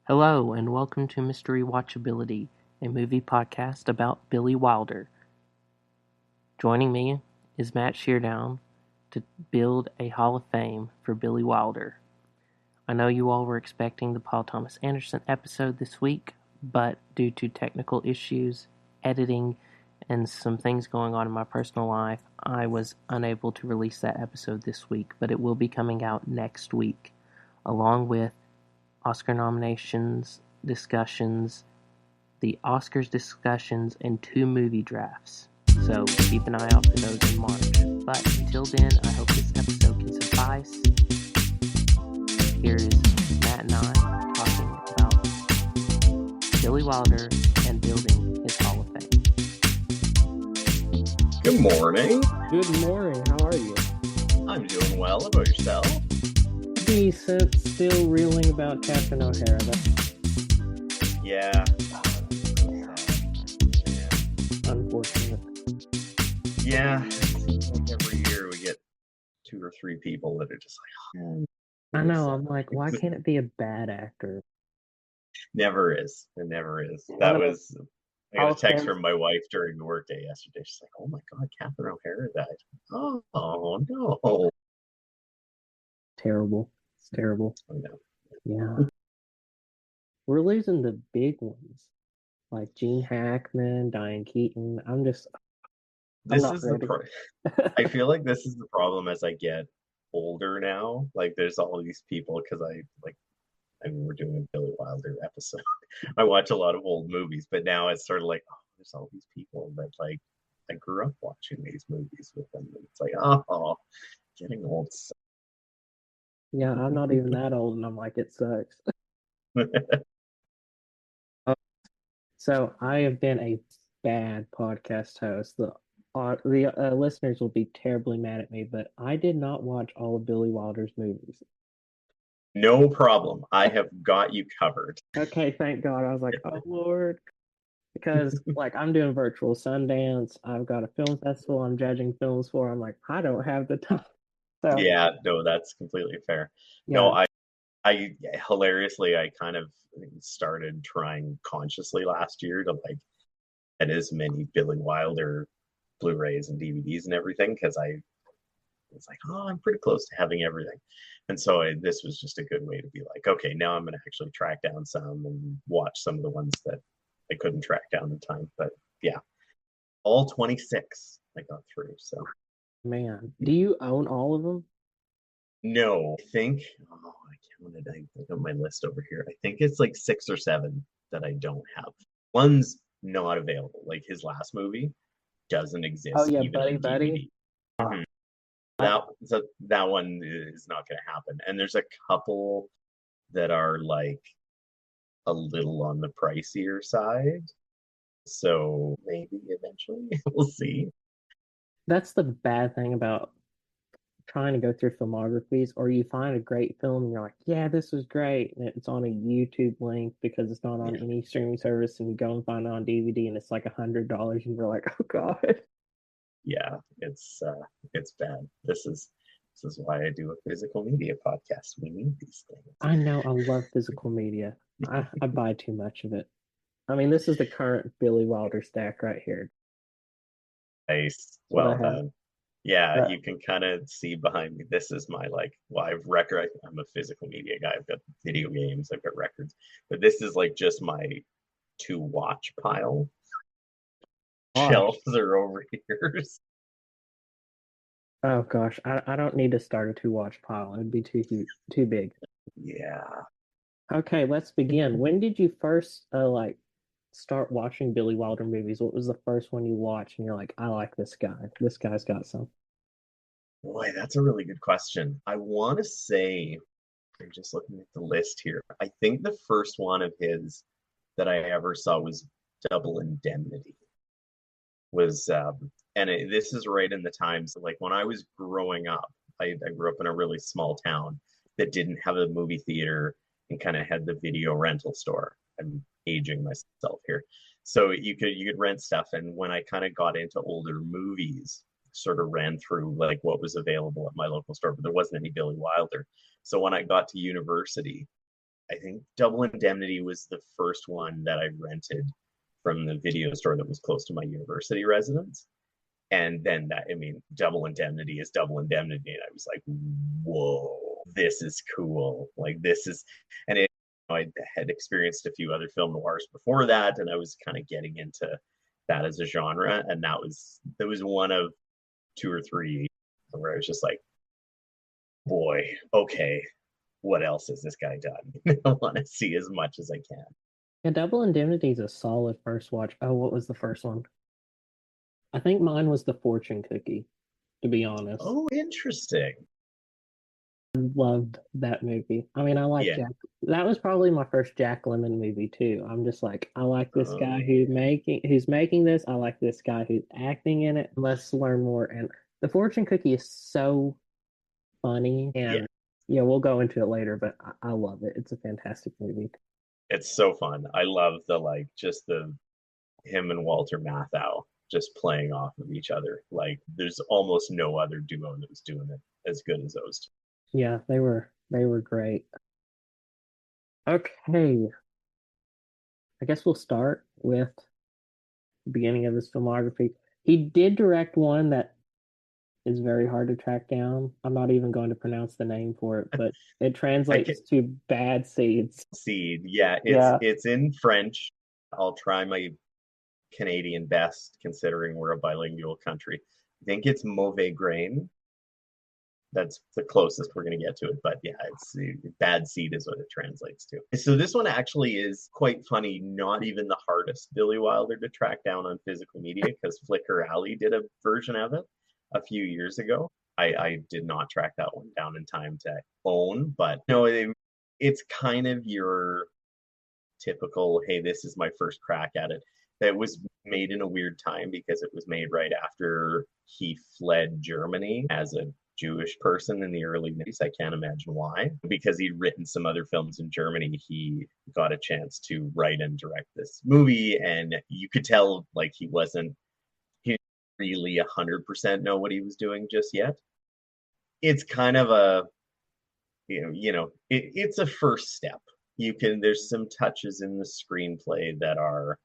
Hello, and welcome to Re-Watchability, a movie podcast about Billy Wilder. Joining me is Matt Sheardown to build a Hall of Fame for Billy Wilder. I know you all were expecting the Paul Thomas Anderson episode this week, but due to technical issues, editing, and some things going on in my personal life, I was unable to release that episode this week, but it will be coming out next week, along with Oscar nominations, discussions, the Oscars discussions, and 2 movie drafts. So keep an eye out for those in March. But until then, I hope this episode can suffice. Here's Matt and I talking about Billy Wilder and building his Hall of Fame. Good morning. Good morning. How are you? I'm doing well. How about yourself? Decent. Still reeling about Catherine O'Hara. Yeah. Unfortunate. Yeah. It seems like every year we get 2 or 3 people that are just like, oh, I know. I'm like, why can't it be a bad actor? Never is. It never is. I got a text from my wife during the workday yesterday. She's like, oh my God, Catherine O'Hara died. Oh no. Terrible. It's terrible. I know. Yeah. We're losing the big ones. Like Gene Hackman, Diane Keaton. I feel like this is the problem as I get older now. Like there's all these people because we're doing a Billy Wilder episode. I watch a lot of old movies, but now it's sort of like, oh, there's all these people that like I grew up watching these movies with them. And it's like, oh, getting old. Yeah, I'm not even that old, and I'm like, it sucks. So I have been a bad podcast host. The listeners will be terribly mad at me, but I did not watch all of Billy Wilder's movies. No problem. I have got you covered. Okay, thank God. I was like, oh Lord. Because like I'm doing virtual Sundance. I've got a film festival I'm judging films for. I'm like, I don't have the time. So yeah, no, that's completely fair. yeah. No, I hilariously, I kind of started trying consciously last year to like get as many Billy Wilder Blu-rays and DVDs and everything because I was like, oh, I'm pretty close to having everything. And so this was just a good way to be like, okay, now I'm going to actually track down some and watch some of the ones that I couldn't track down in time. But yeah, all 26 I got through. So, man, do you own all of them? No, I think, I got my list over here. I think it's like 6 or 7 that I don't have. One's not available. Like his last movie doesn't exist. Oh yeah, even Buddy. Mm-hmm. That one is not going to happen. And there's a couple that are like a little on the pricier side. So maybe eventually we'll see. That's the bad thing about trying to go through filmographies, or you find a great film and you're like, yeah, this was great, and it's on a YouTube link because it's not on any streaming service, and you go and find it on DVD and it's like $100 and you're like, oh God. Yeah, it's bad. This is why I do a physical media podcast. We need these things. I know. I love physical media. I buy too much of it. I mean, this is the current Billy Wilder stack right here. Nice. Well, yeah, you can kind of see behind me. This is my live record. I'm a physical media guy. I've got video games. I've got records. But this is like just my to watch pile. Shelves are over here. Oh gosh, I don't need to start a to watch pile. It'd be too huge, too big. Yeah. Okay, let's begin. When did you first start watching Billy Wilder movies? What was the first one you watched and you're like, I like this guy. This guy's got some. Boy, that's a really good question. I want to say, I'm just looking at the list here. I think the first one of his that I ever saw was Double Indemnity. This is right in the times like when I was growing up. I grew up in a really small town that didn't have a movie theater and kind of had the video rental store. I'm aging myself here. So you could rent stuff. And when I kind of got into older movies, sort of ran through like what was available at my local store, but there wasn't any Billy Wilder. So when I got to university, I think Double Indemnity was the first one that I rented from the video store that was close to my university residence. And then that, I mean, Double Indemnity is Double Indemnity. And I was like, whoa, this is cool. Like, this is, and it, I had experienced a few other film noirs before that, and I was kind of getting into that as a genre. And that was one of two or three where I was just like, boy, okay, what else has this guy done? I want to see as much as I can. Yeah, Double Indemnity is a solid first watch. Oh, what was the first one? I think mine was The Fortune Cookie, to be honest. Oh, interesting. Loved that movie. I mean, I like Yeah. Jack. That was probably my first Jack Lemmon movie too. I'm just like, I like this guy who's making this. I like this guy who's acting in it. Let's learn more. And The Fortune Cookie is so funny, yeah, and yeah, we'll go into it later, but I love it. It's a fantastic movie. it's so fun. I love the like just the him and Walter Matthau just playing off of each other. Like there's almost no other duo that was doing it as good as those two. Yeah, they were great. Okay, I guess we'll start with the beginning of his filmography. He did direct one that is very hard to track down. I'm not even going to pronounce the name for it, but it I can translates to Bad Seeds. see. Yeah, Yeah. it's in French. I'll try my Canadian best considering we're a bilingual country. I think it's Mauvais Grain. That's the closest we're going to get to it. But yeah, it's bad seed is what it translates to. So this one actually is quite funny. Not even the hardest Billy Wilder to track down on physical media because Flickr Alley did a version of it a few years ago. I did not track that one down in time to own, but no, it's kind of your typical, hey, this is my first crack at it. That was made in a weird time because it was made right after he fled Germany as a Jewish person in the early 90s. I can't imagine why. Because he'd written some other films in Germany, he got a chance to write and direct this movie. And you could tell like he didn't really 100% know what he was doing just yet. It's kind of a, it's a first step. There's some touches in the screenplay that are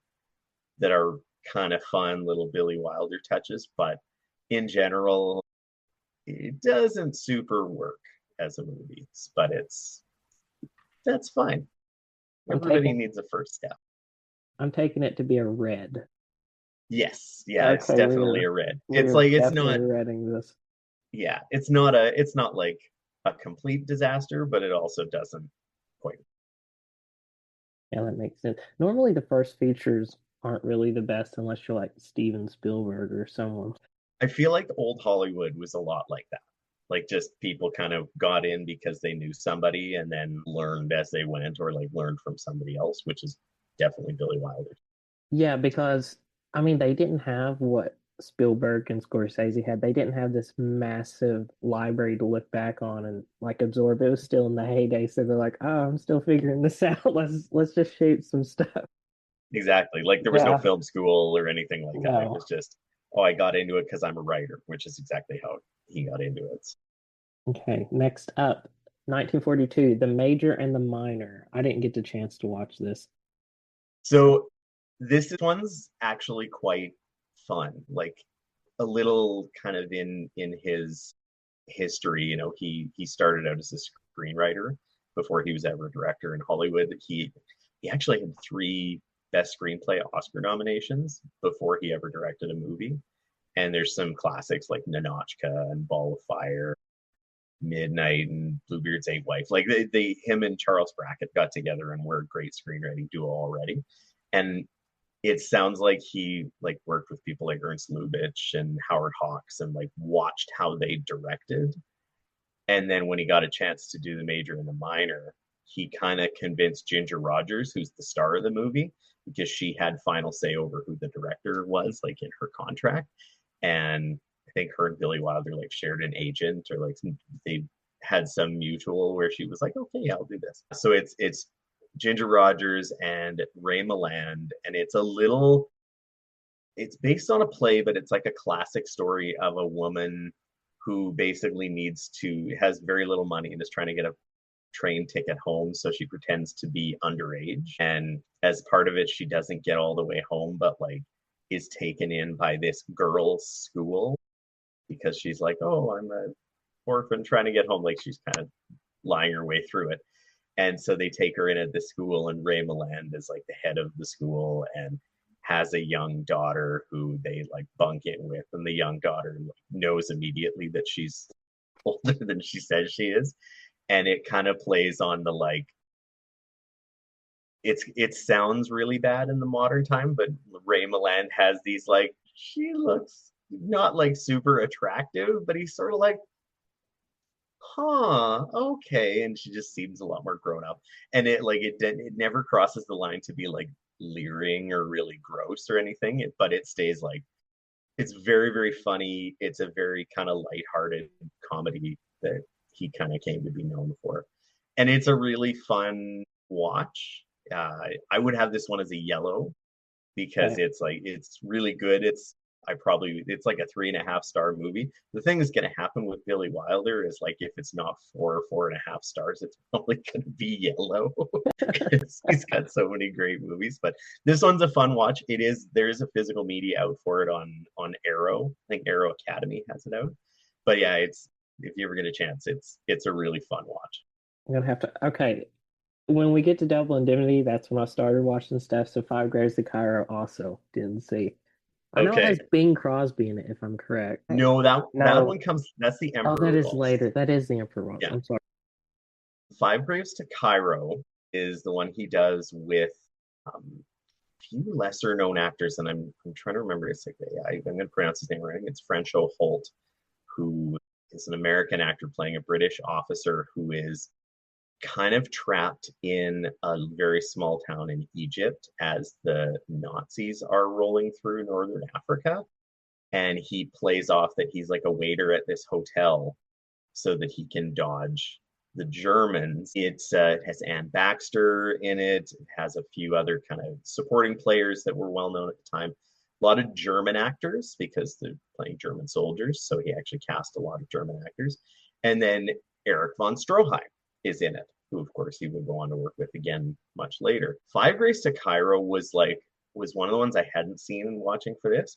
kind of fun little Billy Wilder touches, but in general, it doesn't super work as a movie. But that's fine. I'm Everybody taking needs a first step. I'm taking it to be a red. Yes, yeah, it's Okay, definitely a red. It's we're like it's definitely not, reading this. yeah, it's not like a complete disaster, but it also doesn't quite. Yeah, that makes sense. Normally the first features aren't really the best unless you're like Steven Spielberg or someone. I feel like old Hollywood was a lot like that. Like just people kind of got in because they knew somebody and then learned as they went or like learned from somebody else, which is definitely Billy Wilder. Yeah, because I mean they didn't have what Spielberg and Scorsese had. They didn't have this massive library to look back on and like absorb. It was still in the heyday, so they're like, "Oh, I'm still figuring this out. Let's just shoot some stuff." Exactly. Like there was no Yeah, film school or anything like that. It no. was just, oh, I got into it because I'm a writer, which is exactly how he got into it. Okay, next up, 1942, The Major and the Minor. I didn't get the chance to watch this. So this one's actually quite fun. Like a little kind of in his history, he started out as a screenwriter before he was ever a director in Hollywood. He actually had three best screenplay Oscar nominations before he ever directed a movie. And there's some classics like Nanochka and Ball of Fire, Midnight, and Bluebeard's Eighth Wife. Like him and Charles Brackett got together and were a great screenwriting duo already. And it sounds like he like worked with people like Ernst Lubitsch and Howard Hawks and like watched how they directed. And then when he got a chance to do the major and the minor, he kind of convinced Ginger Rogers, who's the star of the movie, because she had final say over who the director was, like in her contract. And I think her and Billy Wilder like shared an agent or like they had some mutual where she was like, okay, I'll do this. So it's Ginger Rogers and Ray Milland, and it's based on a play, but it's like a classic story of a woman who basically has very little money and is trying to get a train ticket home, so she pretends to be underage. And as part of it, she doesn't get all the way home, but like is taken in by this girls' school because she's like, oh, I'm an orphan trying to get home. Like she's kind of lying her way through it. And so they take her in at the school, and Ray Milland is like the head of the school and has a young daughter who they like bunk in with, and the young daughter like, knows immediately that she's older than she says she is, and it kind of plays on the like it sounds really bad in the modern time, but Ray Milland has these like she looks not like super attractive, but he's sort of like huh, okay, and she just seems a lot more grown up, and it never crosses the line to be like leering or really gross or anything, but it stays like it's very very funny. It's a very kind of lighthearted comedy that he kind of came to be known for, and it's a really fun watch. I would have this one as a yellow because Okay. it's really good. It's like a 3.5 star movie. The thing that's going to happen with Billy Wilder is like if it's not 4.5 stars, it's probably going to be yellow because he's got so many great movies. But this one's a fun watch. There is a physical media out for it on Arrow. I think Arrow Academy has it out. But yeah, it's if you ever get a chance, it's a really fun watch. I'm gonna have to. Okay, when we get to Double Indemnity, that's when I started watching stuff. So Five Graves to Cairo also didn't see. I know it Okay. has Bing Crosby in it, if I'm correct. No, that No. one comes. That's the Oh, that Emperor is Waltz. later. That is the Emperor Waltz. Yeah, I'm sorry. Five Graves to Cairo is the one he does with a few lesser known actors, and I'm trying to remember. I'm going to pronounce his name right. It's Francho Holt, who is an American actor playing a British officer who is kind of trapped in a very small town in Egypt as the Nazis are rolling through northern Africa. And he plays off that he's like a waiter at this hotel so that he can dodge the Germans. It has Ann Baxter in it. It has a few other kind of supporting players that were well known at the time. A lot of German actors because they're playing German soldiers. So he actually cast a lot of German actors. And then Eric von Stroheim is in it, who of course he would go on to work with again much later. Five Grace to Cairo was one of the ones I hadn't seen watching for this.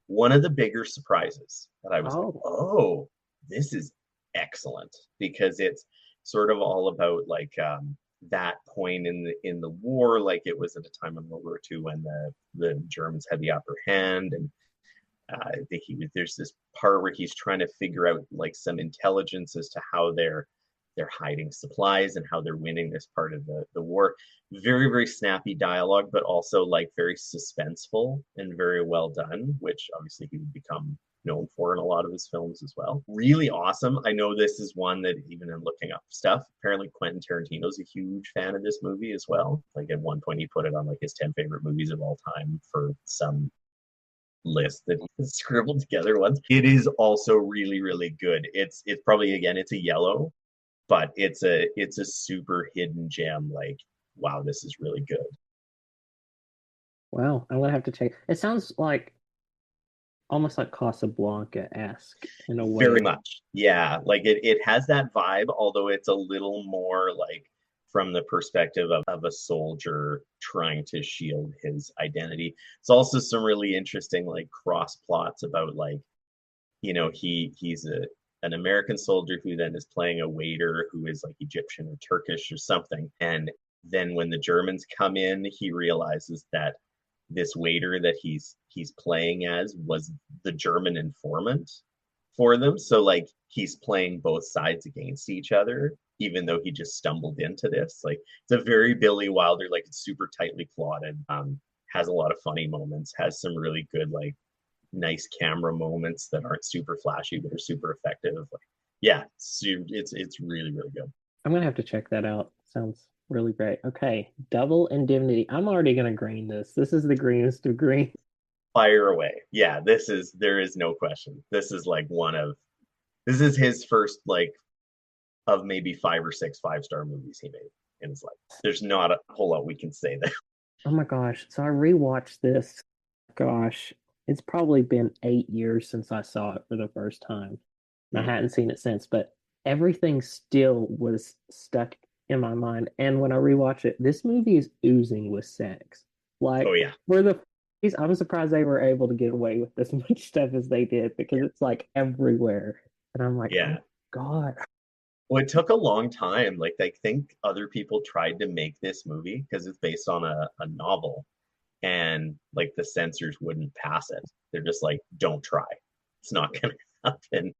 One of the bigger surprises that I was like, Oh, oh, this is excellent because it's sort of all about like that point in the war, like it was at a time in World War II when the Germans had the upper hand, and there's this part where he's trying to figure out like some intelligence as to how they're hiding supplies and how they're winning this part of the war. Very, very snappy dialogue, but also like very suspenseful and very well done, which obviously he would become known for in a lot of his films as well. Really awesome. I know this is one that even in looking up stuff, apparently Quentin Tarantino's a huge fan of this movie as well. Like at one point he put it on like his 10 favorite movies of all time for some list that he scribbled together once. It is also really, really good. It's probably again it's a yellow, but it's a super hidden gem. Like, wow, this is really good. wow. I'm gonna have to check. It sounds like almost like Casablanca-esque in a Very way. much. Yeah. Like it has that vibe, although it's a little more like from the perspective of a soldier trying to shield his identity. It's also some really interesting like cross plots about like, he's an American soldier who then is playing a waiter who is like Egyptian or Turkish or something. And then when the Germans come in, he realizes that this waiter that he's playing as was the German informant for them. So like he's playing both sides against each other, even though he just stumbled into this. Like it's a very Billy Wilder, like it's super tightly plotted. Has a lot of funny moments, has some really good like nice camera moments that aren't super flashy but are super effective. Like, yeah, it's really really good. I'm gonna have to check that out. Sounds really great. Okay, Double Indemnity. I'm already gonna green this. This is the greenest of green. Fire away. Yeah, there is no question. This is his first like of maybe 5 or 6 5-star movies he made in his life. There's not a whole lot we can say that. Oh my gosh. So I rewatched this. Gosh, it's probably been 8 years since I saw it for the first time. And I hadn't seen it since, but everything still was stuck in my mind. And when I rewatch it, this movie is oozing with sex. Oh Like yeah, for the I'm surprised they were able to get away with as much stuff as they did because it's like everywhere. And I'm like, oh yeah. God. Well, it took a long time. Like I think other people tried to make this movie because it's based on a novel, and like the censors wouldn't pass it. They're just like, don't try. It's not gonna happen.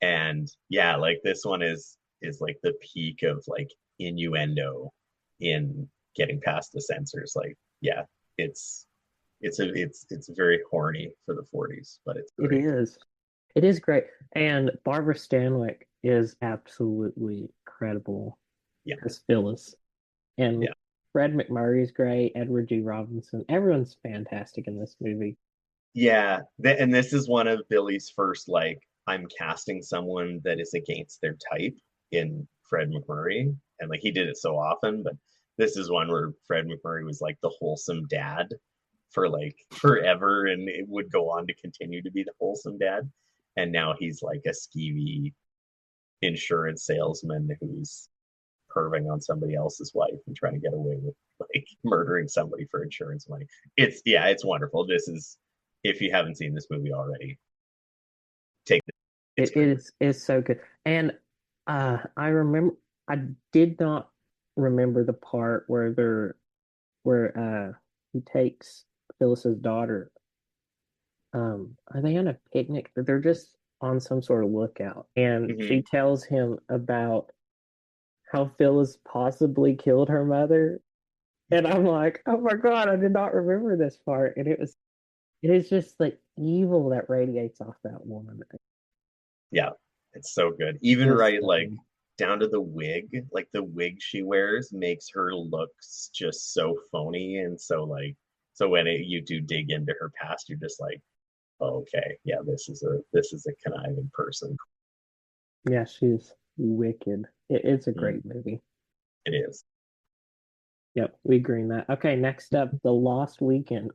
And yeah, like this one is like the peak of like innuendo in getting past the censors. Like, yeah, it's it's very horny for the 40s, but it's It great. is. It is great. And Barbara Stanwyck is absolutely incredible Yeah, as Phyllis. And yeah. Fred McMurray is great. Edward G. Robinson. Everyone's fantastic in this movie. Yeah, and this is one of Billy's first like I'm casting someone that is against their type in Fred McMurray, and like he did it so often, but this is one where Fred McMurray was like the wholesome dad for like forever, and it would go on to continue to be the wholesome dad, and now he's like a skeevy insurance salesman who's perving on somebody else's wife and trying to get away with like murdering somebody for insurance money. It's yeah, it's wonderful. This is if you haven't seen this movie already, take it. It's It great. is so good. And I remember I did not remember the part where he takes Phyllis's daughter. Are they on a picnic? They're just on some sort of lookout. And she Mm-hmm. tells him about how Phyllis possibly killed her mother. And I'm like, oh my God, I did not remember this part. And it is just the evil that radiates off that woman. Yeah, it's so good. Even Just right, like down to the wig, like the wig she wears makes her looks just so phony and so like so when you do dig into her past, you're just like, oh, okay, yeah, this is a conniving person. yeah, she's wicked. It's a Mm, great movie. it is. Yep, we green that. Okay, next up, The Lost Weekend.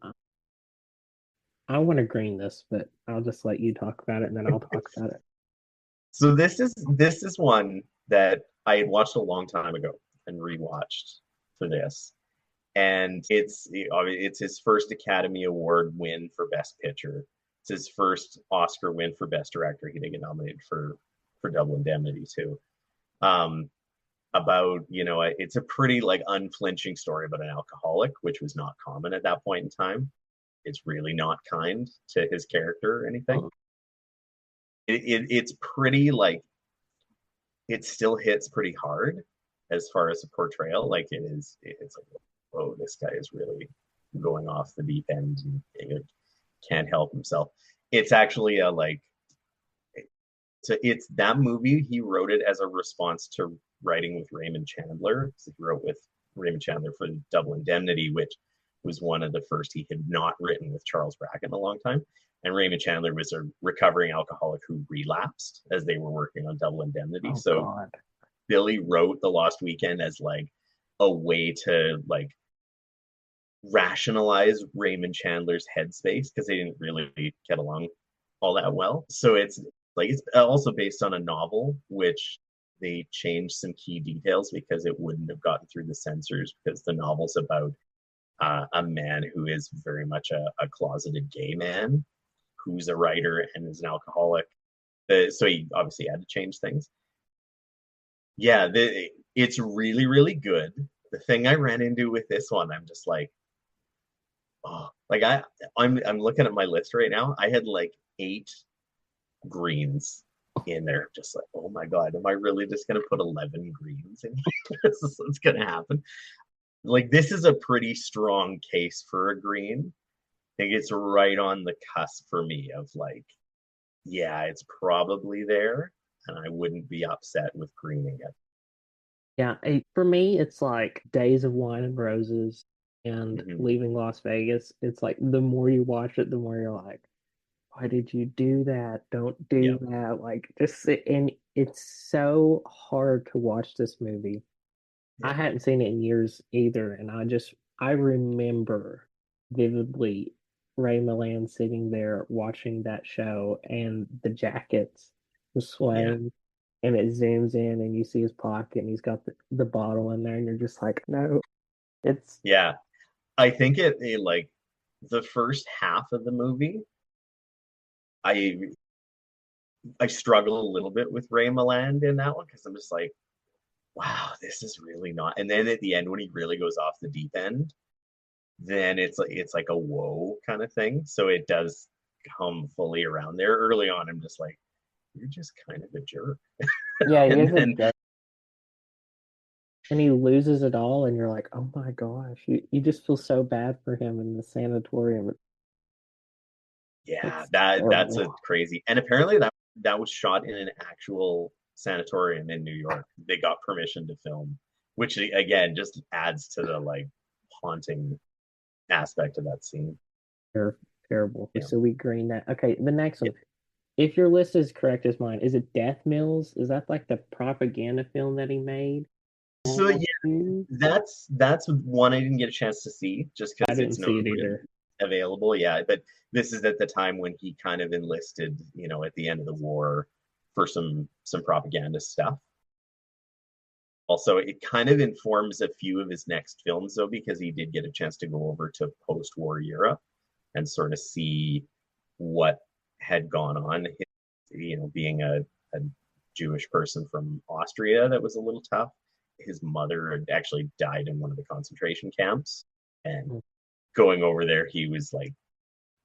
I want to green this, but I'll just let you talk about it and then I'll talk about it. So this is one that I had watched a long time ago and rewatched for this. And it's his first Academy Award win for Best Picture. It's his first Oscar win for Best Director. He didn't get nominated for Double Indemnity too. Um, about it's a pretty like unflinching story about an alcoholic, which was not common at that point in time. It's really not kind to his character or anything. Oh, It's pretty like it still hits pretty hard as far as the portrayal. Like it's like, oh, this guy is really going off the deep end and can't help himself. It's actually a like, so it's that movie. He wrote it as a response to writing with Raymond Chandler. So he wrote with Raymond Chandler for Double Indemnity, which was one of the first he had not written with Charles Brackett in a long time. And Raymond Chandler was a recovering alcoholic who relapsed as they were working on Double Indemnity. oh So God. Billy wrote The Lost Weekend as like a way to like rationalize Raymond Chandler's headspace because they didn't really get along all that well. So it's like it's also based on a novel, which they changed some key details because it wouldn't have gotten through the censors because the novel's about a man who is very much a closeted gay man who's a writer and is an alcoholic. So he obviously had to change things. Yeah, it's really, really good. The thing I ran into with this one, I'm just like, oh, like I'm looking at my list right now. I had like 8 greens in there. Just like, oh my God, am I really just gonna put 11 greens in here? This is what's gonna happen. Like this is a pretty strong case for a green. I think it's right on the cusp for me of like, yeah, it's probably there, and I wouldn't be upset with greening it. Yeah, for me, it's like Days of Wine and Roses and Mm-hmm. Leaving Las Vegas. It's like the more you watch it, the more you're like, why did you do that? Don't do Yep. that. Like, just sit and it's so hard to watch this movie. I Yeah. hadn't seen it in years either, and I remember vividly Ray Milland sitting there watching that show and the jackets, the Yeah. swaying. and it zooms in and you see his pocket and he's got the bottle in there and you're just like, no, it's Yeah, I think it like the first half of the movie, I I struggle a little bit with Ray Milland in that one because I'm just like, wow, this is really not. And then at the end, when he really goes off the deep end, then it's like a whoa kind of thing. So it does come fully around there. Early on, I'm just like, you're just kind of a jerk. yeah, he And is a then jerk. And he loses it all and you're like, oh my gosh, you just feel so bad for him in the sanatorium. yeah, It's that's a terrible. crazy. And apparently that was shot in an actual sanatorium in New York. They got permission to film, which again just adds to the like haunting aspect of that scene. Terrible. Yeah. So we green that. Okay, the next Yeah. one. If your list is correct as mine, is it Death Mills? Is that like the propaganda film that he made? So yeah, Two? that's one I didn't get a chance to see just I because didn't it's not see it really either. available. Yeah, but this is at the time when he kind of enlisted, at the end of the war for some propaganda stuff. Also, it kind of informs a few of his next films though, because he did get a chance to go over to post-war Europe and sort of see what had gone on. Being a Jewish person from Austria, that was a little tough. His mother had actually died in one of the concentration camps, and going over there, he was like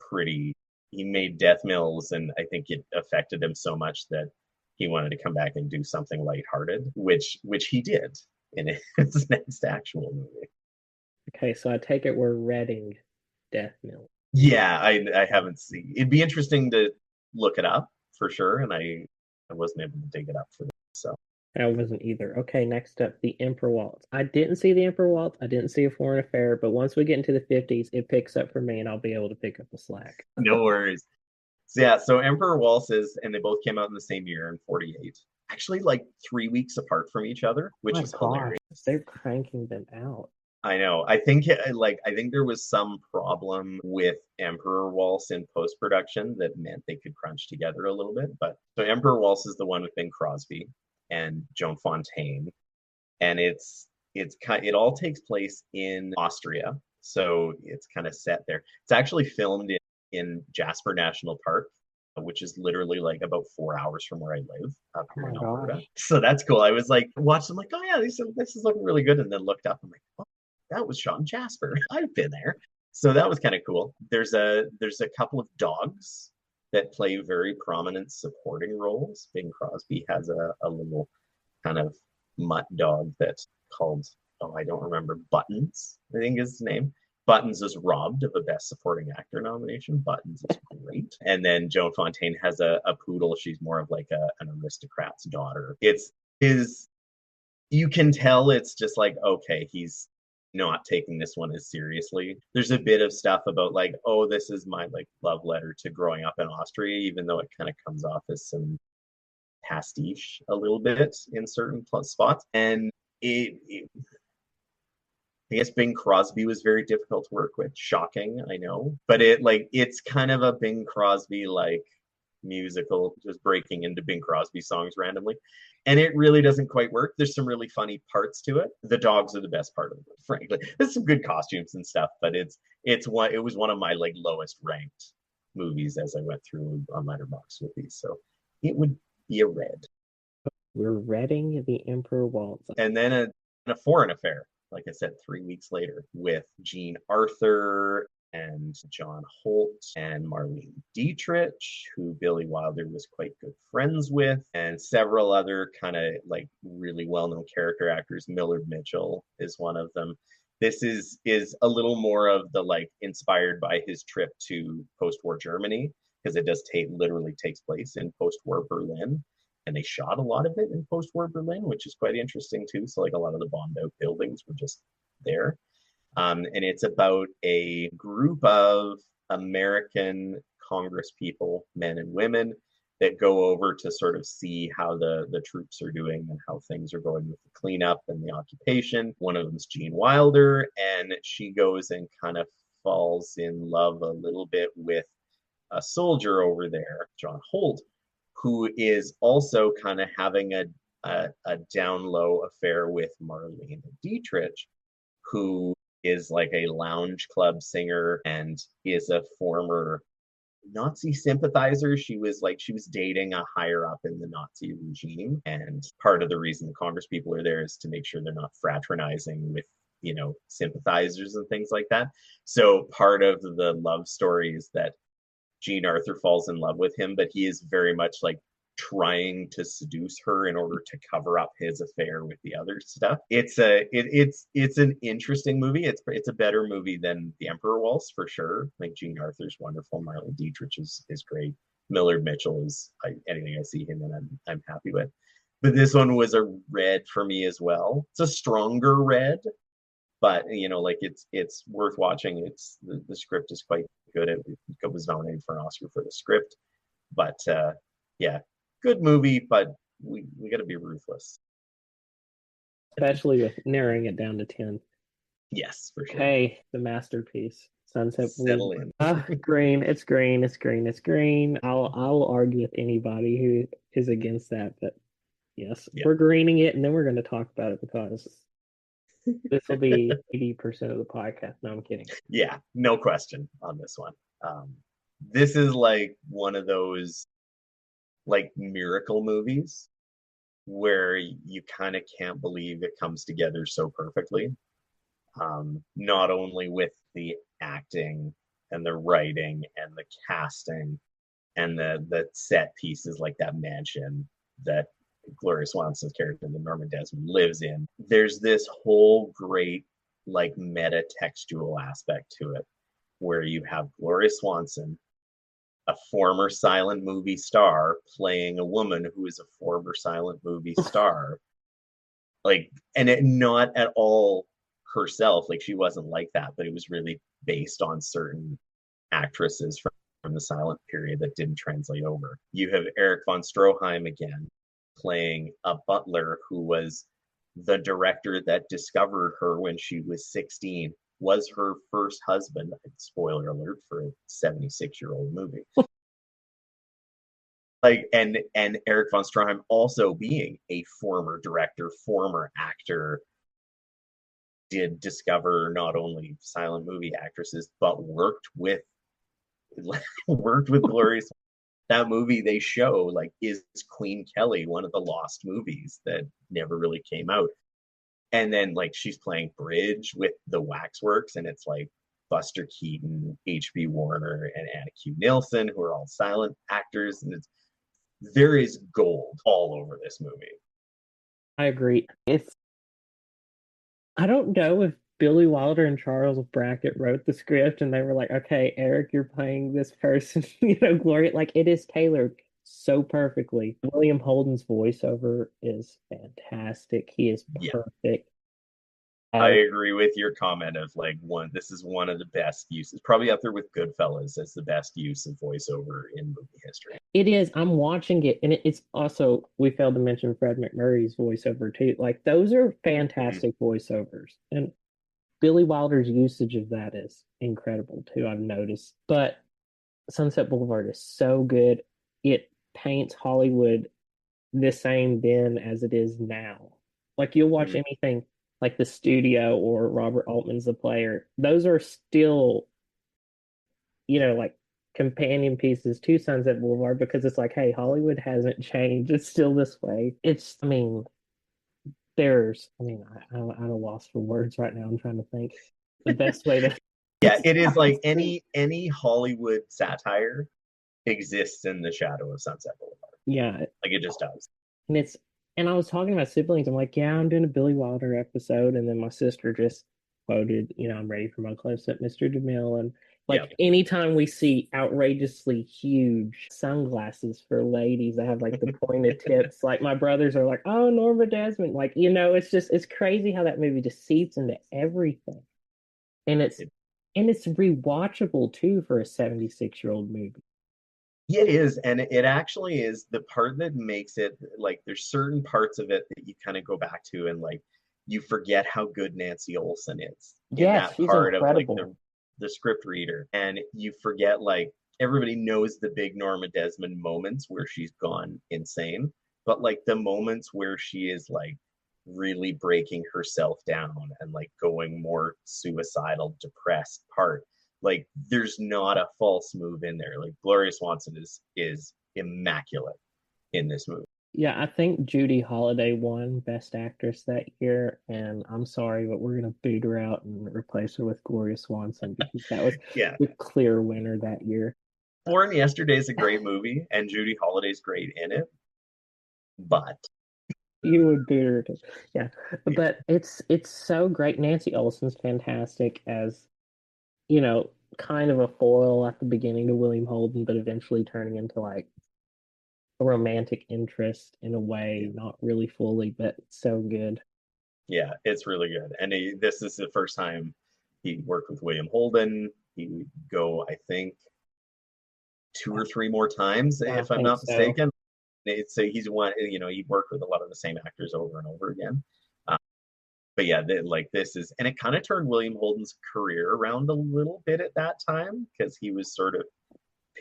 pretty. He made Death Mills, and I think it affected him so much that he wanted to come back and do something lighthearted, which he did in his next actual movie. Okay, so I take it we're Reading Death Mills. Yeah, I haven't seen. It'd be interesting to look it up for sure, and I wasn't able to dig it up for this. So I wasn't either. Okay, next up, The Emperor Waltz. I didn't see The Emperor Waltz. I didn't see A Foreign Affair, but once we get into the 50s, it picks up for me and I'll be able to pick up the slack. no worries. So yeah, so Emperor Waltzes, and they both came out in the same year in '48. Actually, like 3 weeks apart from each other, Oh which my is gosh, hilarious. they're cranking them out. I know. I think there was some problem with Emperor Waltz in post production that meant they could crunch together a little bit. But so Emperor Waltz is the one with Bing Crosby and Joan Fontaine, and it all takes place in Austria, so it's kind of set there. It's actually filmed in Jasper National Park, which is literally like about 4 hours from where I live up Oh here my in Alberta. gosh. So that's cool. I was like watched. I'm like, oh yeah, this is looking really good, and then looked up. I'm like, oh, that was shot in Jasper. I've been there. So that was kind of cool. There's a couple of dogs that play very prominent supporting roles. Bing Crosby has a little kind of mutt dog that's called, oh, I don't remember, Buttons, I think is his name. Buttons is robbed of a Best Supporting Actor nomination. Buttons is great. And then Joan Fontaine has a poodle. She's more of like an aristocrat's daughter. You can tell it's just like, okay, he's not taking this one as seriously. There's a bit of stuff about like, oh, this is my like love letter to growing up in Austria, even though it kind of comes off as some pastiche a little bit in certain spots. And it I guess Bing Crosby was very difficult to work with. Shocking, I know, but it's kind of a Bing Crosby like musical, just breaking into Bing Crosby songs randomly. And it really doesn't quite work. There's some really funny parts to it. The dogs are the best part of it, frankly. There's some good costumes and stuff, but it was one of my like lowest ranked movies as I went through on Letterboxd with these. So it would be a red. We're Reading The Emperor Waltz. And then a foreign affair, like I said, 3 weeks later, with Jean Arthur and John Holt and Marlene Dietrich, who Billy Wilder was quite good friends with, and several other kind of like really well-known character actors. Millard Mitchell is one of them. This is a little more of the like inspired by his trip to post-war Germany, because it does literally takes place in post-war Berlin, and they shot a lot of it in post-war Berlin, which is quite interesting too. So like a lot of the bombed out buildings were just there. And it's about a group of American Congress people, men and women, that go over to sort of see how the troops are doing and how things are going with the cleanup and the occupation. One of them is Gene Wilder, and she goes and kind of falls in love a little bit with a soldier over there, John Holt, who is also kind of having a down low affair with Marlene Dietrich, who is like a lounge club singer and is a former Nazi sympathizer. She was dating a higher up in the Nazi regime. And part of the reason the Congress people are there is to make sure they're not fraternizing with, sympathizers and things like that. So part of the love story is that Jean Arthur falls in love with him, but he is very much like trying to seduce her in order to cover up his affair with the other stuff. It's an interesting movie. It's a better movie than The Emperor Waltz for sure. Like Jean Arthur's wonderful, Marlene Dietrich is great. Millard Mitchell anything I see him in, I'm happy with. But this one was a red for me as well. It's a stronger red, but like it's worth watching. The script is quite good. It was nominated for an Oscar for the script, but yeah, good movie, but we got to be ruthless. Especially with narrowing it down to 10. Yes, for sure. Okay, the masterpiece, Sunset Settle Boulevard. in. Green. It's green. It's green. It's green. I'll argue with anybody who is against that, but yes, we're greening it, and then we're going to talk about it because this will be 80% of the podcast. No, I'm kidding. Yeah, no question on this one. This is like one of those like miracle movies where you kind of can't believe it comes together so perfectly. Not only with the acting and the writing and the casting and the set pieces like that mansion that Gloria Swanson's character, the Norman Desmond, lives in. There's this whole great like meta textual aspect to it where you have Gloria Swanson, a former silent movie star, playing a woman who is a former silent movie star. Like, and it not at all herself. Like, she wasn't like that, but it was really based on certain actresses from the silent period that didn't translate over. You have Eric von Stroheim again playing a butler who was the director that discovered her when she was 16, was her first husband. Spoiler alert for a 76-year-old movie. Like, and Eric von Stroheim also being a former director, former actor, did discover not only silent movie actresses, but worked with Gloria. That movie they show like is Queen Kelly, one of the lost movies that never really came out. And then like she's playing bridge with the Waxworks, and it's like Buster Keaton, H.B. Warner, and Anna Q. Nilsson, who are all silent actors, and there is gold all over this movie. I agree. I don't know if Billy Wilder and Charles Brackett wrote the script and they were like, okay, Eric, you're playing this person, Gloria, like it is tailored so perfectly. William Holden's voiceover is fantastic. He is perfect. I agree with your comment of like this is one of the best uses, probably up there with Goodfellas as the best use of voiceover in movie history. It is. I'm watching it, and it's also, we failed to mention Fred McMurray's voiceover too. Like those are fantastic voiceovers, and Billy Wilder's usage of that is incredible too, I've noticed. But Sunset Boulevard is so good. It paints Hollywood the same then as it is now. Like you'll watch anything like The Studio or Robert Altman's The Player. Those are still, like companion pieces to Sunset Boulevard because it's like, hey, Hollywood hasn't changed. It's still this way. I'm at a loss for words right now. I'm trying to think the best way to. Yeah, it is like any Hollywood satire exists in the shadow of Sunset Boulevard. Yeah. Like it just does. And I was talking about siblings. I'm like, yeah, I'm doing a Billy Wilder episode. And then my sister just quoted, I'm ready for my close-up, Mr. DeMille. And anytime we see outrageously huge sunglasses for ladies that have like the pointed tips, like my brothers are like, oh, Norma Desmond. Like, it's crazy how that movie just seeps into everything. And it's rewatchable too for a 76-year-old movie. It is, and it actually is the part that makes it like there's certain parts of it that you kind of go back to and like you forget how good Nancy Olson is in that she's part incredible. of like the script reader, and you forget like everybody knows the big Norma Desmond moments where she's gone insane, but like the moments where she is like really breaking herself down and like going more suicidal, depressed part, like there's not a false move in there. Like Gloria Swanson is immaculate in this movie. Yeah, I think Judy Holliday won Best Actress that year, and I'm sorry, but we're gonna boot her out and replace her with Gloria Swanson because that was Yeah, the clear winner that year. Born Yesterday is a great movie, and Judy Holliday's great in it, but You would boot her to, yeah, but it's so great. Nancy Olsen's fantastic as, you know, kind of a foil at the beginning to William Holden, but eventually turning into like a romantic interest in a way, yeah, not really fully, but so good. yeah, it's really good. And this is the first time he worked with William Holden. He would go, I think, two or three more times, I if I'm think not so. mistaken. So he's one, he worked with a lot of the same actors over and over again. Uh, but yeah, like this is, and it kind of turned William Holden's career around a little bit at that time because he was sort of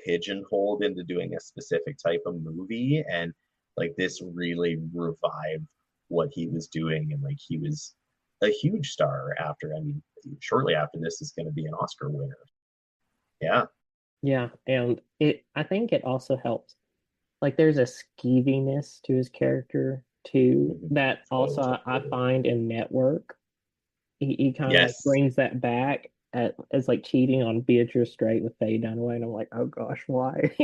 pigeonholed into doing a specific type of movie, and like this really revived what he was doing, and like he was a huge star after. I mean, shortly after this is going to be an Oscar winner. Yeah. Yeah, and I think it also helps. Like there's a skeeviness to his character too Mhm. that Oh, also I totally. find in Network. He kind of like Yes. brings that back as like cheating on Beatrice Straight with Faye Dunaway, and I'm like, oh gosh, why?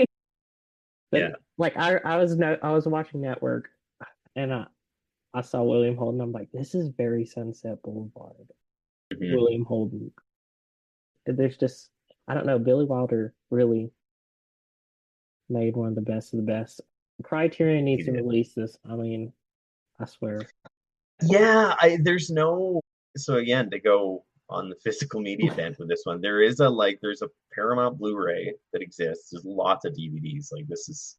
But Yeah. like I was watching Network and I saw William Holden. I'm like, this is very Sunset Boulevard. Mhm. William Holden. There's just I don't know. Billy Wilder really made one of the best of the best. Criterion He needs to did. release this. I mean, I swear. Yeah, there's no, so again, to go on the physical media bent with this one, there's a Paramount Blu-ray that exists. There's lots of DVDs. Like this is,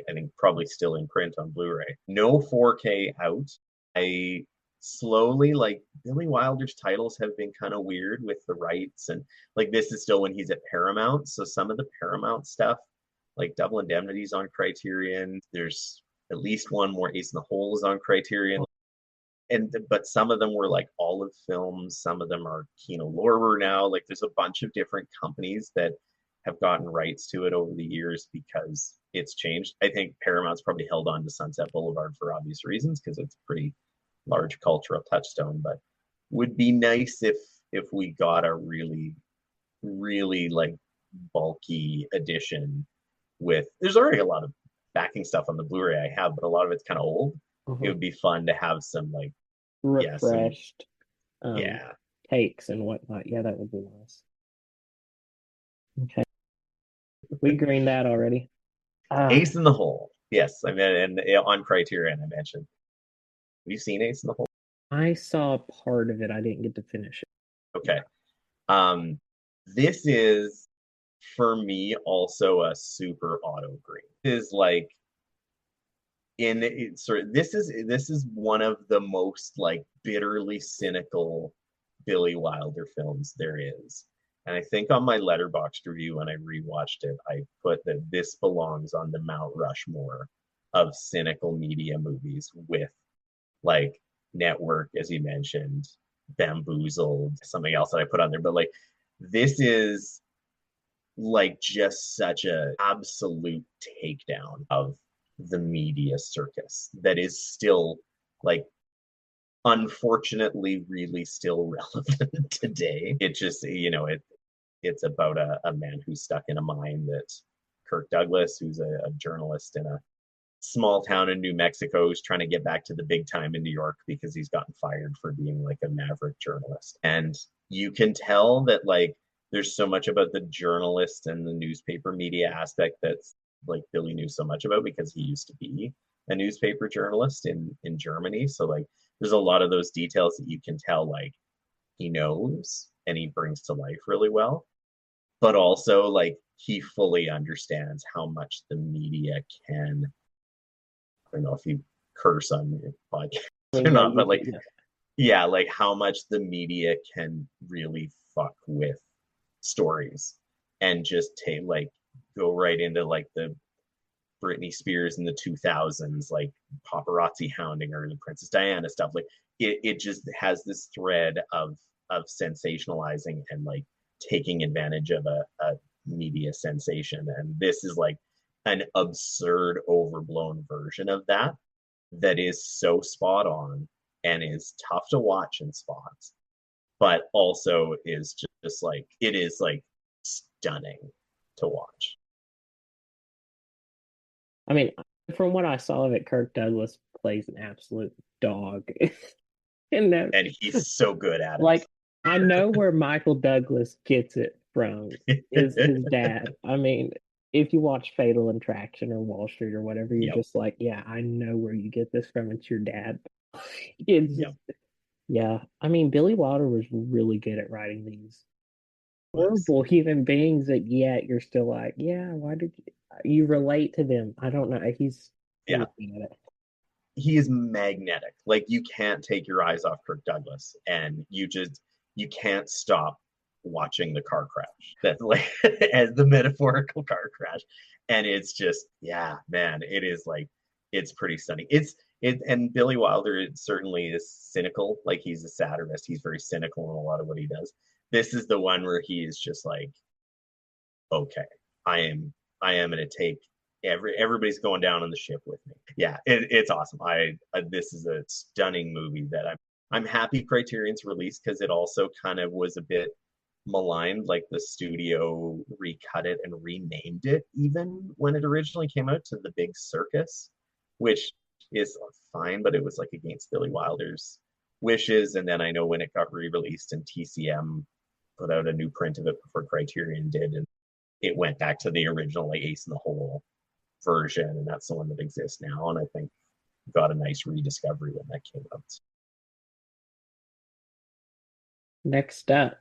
I think, probably still in print on Blu-ray. No 4K out. I slowly, like Billy Wilder's titles have been kind of weird with the rights, and like this is still when he's at Paramount. So some of the Paramount stuff, like Double Indemnity's on Criterion. There's at least one more Ace in the Hole is on Criterion, and but some of them were like Olive Films, some of them are Kino Lorber now. Like there's a bunch of different companies that have gotten rights to it over the years because it's changed. I think Paramount's probably held on to Sunset Boulevard for obvious reasons because it's a pretty large cultural touchstone, but would be nice if we got a really like bulky edition with, there's already a lot of backing stuff on the Blu-ray I have, but a lot of it's kind of old. It Mhm. would be fun to have some like, yeah, some, Refreshed um yeah. takes and whatnot. Yeah, that would be nice. Okay. We greened that already. Uh, Ace in the Hole. Yes, I mean, and on Criterion I mentioned. Have you seen Ace in the Hole? I saw part of it. I didn't get to finish it. Okay. Um, this is for me also a super auto green. This is like in it, sort of, this is one of the most like bitterly cynical Billy Wilder films there is. And I think on my Letterboxd review when I rewatched it, I put that this belongs on the Mount Rushmore of cynical media movies with like Network, as you mentioned, Bamboozled, something else that I put on there. But like this is like just such a absolute takedown of the media circus that is still like unfortunately really still relevant today. It just, it's about a man who's stuck in a mine that Kirk Douglas, who's a journalist in a small town in New Mexico, is trying to get back to the big time in New York because he's gotten fired for being like a maverick journalist. And you can tell that like there's so much about the journalist and the newspaper media aspect that's like Billy knew so much about because he used to be a newspaper journalist in Germany. So like there's a lot of those details that you can tell like he knows and he brings to life really well. But also like he fully understands how much the media can, I don't know if you curse on your I podcast mean, or yeah, not, you but can, like, yeah. yeah, like how much the media can really fuck with stories and just take like go right into like the Britney Spears in the 2000s, like paparazzi hounding her, and the Princess Diana stuff. Like it just has this thread of sensationalizing and like taking advantage of a media sensation. And this is like an absurd, overblown version of that that is so spot on and is tough to watch in spots, but also is just like, it is like stunning to watch. I mean, from what I saw of it, Kirk Douglas plays an absolute dog. And that, And he's so good at like, I know where Michael Douglas gets it from, is his it. dad. I mean, if you watch Fatal Attraction or Wall Street or whatever, you're Yep. just like, yeah, I know where you get this from. It's your dad. It's Yep. yeah. I mean, Billy Wilder was really good at writing these Was. horrible human beings that yet you're still like, yeah, why did you relate to them? I don't know. He's Yeah. really good at it. He is magnetic. Like you can't take your eyes off Kirk Douglas, and you can't stop watching the car crash. That like as the metaphorical car crash, and it's just yeah, man, it is like it's pretty stunning. And Billy Wilder it certainly is cynical. Like he's a satirist. He's very cynical in a lot of what he does. This is the one where he is just like, okay, I am going to take everybody's going down on the ship with me. Yeah, it's awesome. This is a stunning movie that I'm happy Criterion's released because it also kind of was a bit maligned. Like the studio recut it and renamed it even when it originally came out to The Big Circus, which is fine, but it was like against Billy Wilder's wishes. And then I know when it got re-released and TCM put out a new print of it before Criterion did, and it went back to the original like Ace in the Hole version, and that's the one that exists now. And I think got a nice rediscovery when that came out. Next up,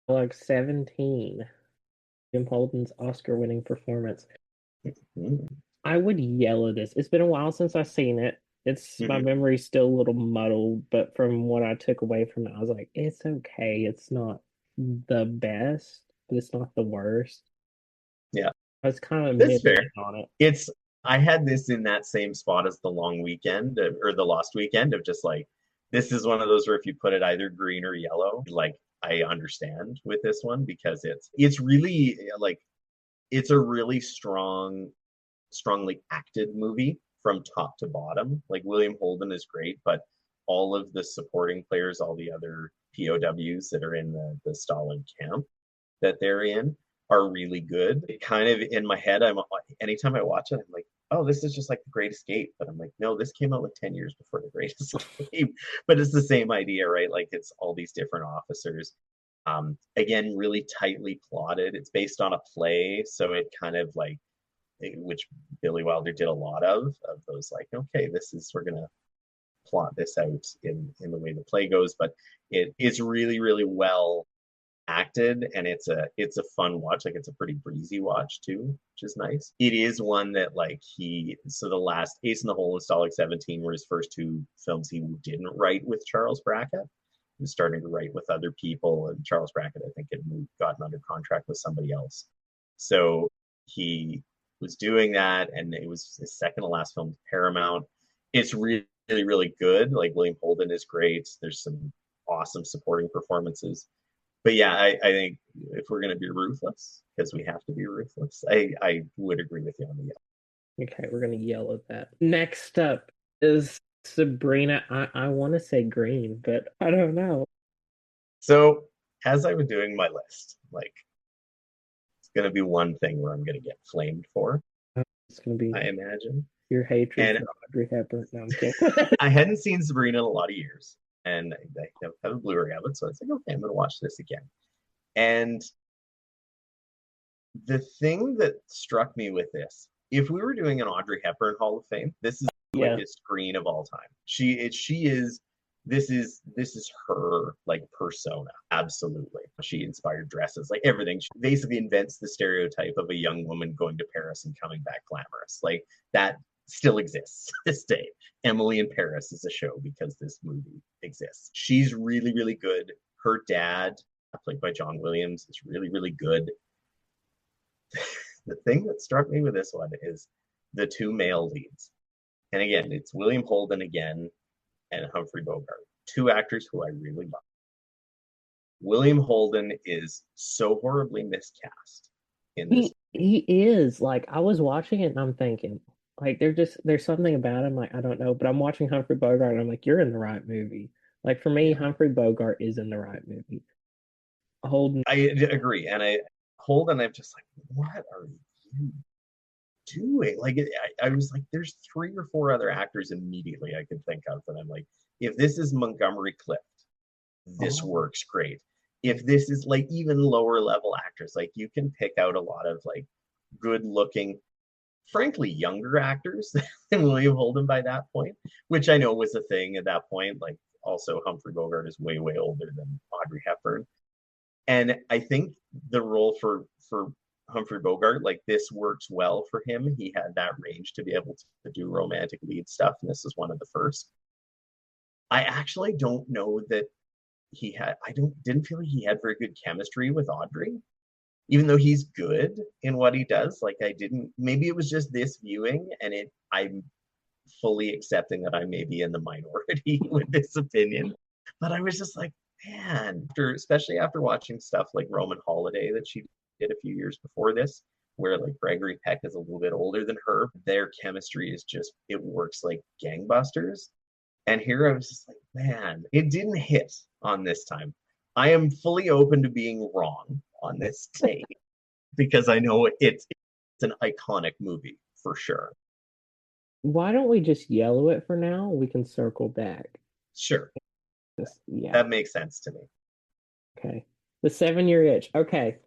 like 17, Jim Holden's Oscar-winning performance. Mm-hmm. I would yell at this. It's been a while since I've seen it. It's my Mm-hmm. memory's still a little muddled, but from what I took away from it, I was like, it's okay. It's not the best, but it's not the worst. Yeah, I was kind of that's mid fair. on it. It's I had this in that same spot as the long weekend or the lost weekend of just like this is one of those where if you put it either green or yellow, like I understand with this one because it's really like it's a really strongly acted movie from top to bottom. Like William Holden is great, but all of the supporting players, all the other POWs that are in the Stalin camp that they're in are really good. It kind of in my head, I'm anytime I watch it, I'm like, oh, this is just like the Great Escape. But I'm like, no, this came out like 10 years before the Great Escape. But it's the same idea, right? Like it's all these different officers. Again, really tightly plotted. It's based on a play, so it kind of like which Billy Wilder did a lot of those like, okay, this is we're gonna plot this out in the way the play goes, but it's really, really well acted and it's a fun watch. Like it's a pretty breezy watch too, which is nice. It is one that like the last Ace in the Hole and Stalag 17 were his first two films he didn't write with Charles Brackett. He was starting to write with other people, and Charles Brackett I think had gotten under contract with somebody else, so he was doing that, and it was his second to last film, Paramount. It's really, really good. Like William Holden is great. There's some awesome supporting performances. But yeah, I think if we're going to be ruthless, because we have to be ruthless, I would agree with you on the yell. Okay, we're gonna yell at that. Next up is Sabrina. I want to say green, but I don't know. So as I was doing my list, like it's going to be one thing where I'm going to get flamed for, It's gonna be I imagine. your hatred And for Audrey Hepburn. No, I'm kidding. I hadn't seen Sabrina in a lot of years, and I have a Blu-ray of it, so I was like, okay, I'm going to watch this again. And the thing that struck me with this, if we were doing an Audrey Hepburn Hall of Fame, this is the Yeah, quickest screen of all time. She is this is her like persona. Absolutely. She inspired dresses, like everything. She basically invents the stereotype of a young woman going to Paris and coming back glamorous. Like that still exists this day. Emily in Paris is a show because this movie exists. She's really, really good. Her dad, played by John Williams, is really, really good. the thing that struck me with this one is the two male leads. And again, it's William Holden again and Humphrey Bogart, two actors who I really love. William Holden is so horribly miscast in this. He is like I was watching it and I'm thinking like there's something about him like I don't know, but I'm watching Humphrey Bogart and I'm like you're in the right movie. Like for me, Yeah, Humphrey Bogart is in the right movie. Holden, I agree. And Holden, I'm just like, what are you doing? Like, I was like, there's three or four other actors immediately I could think of that I'm like, if this is Montgomery Clift, this oh, works great. If this is like even lower level actors, like you can pick out a lot of like good looking, frankly, younger actors than William Holden by that point, which I know was a thing at that point. Like also Humphrey Bogart is way, way older than Audrey Hepburn. And I think the role for Humphrey Bogart, like this works well for him. He had that range to be able to do romantic lead stuff, and this is one of the first. I actually don't know that he had. I don't didn't feel like he had very good chemistry with Audrey, even though he's good in what he does. Like I didn't. Maybe it was just this viewing, and I'm fully accepting that I may be in the minority with this opinion. But I was just like, man, especially after watching stuff like Roman Holiday that she did a few years before this, where like Gregory Peck is a little bit older than her, their chemistry is just, it works like gangbusters. And here I was just like, man, it didn't hit on this time. I am fully open to being wrong on this take because I know it's an iconic movie for sure. why don't we just yellow it for now? We can circle back. Sure, Yeah, that makes sense to me. okay. The 7 Year Itch. Okay.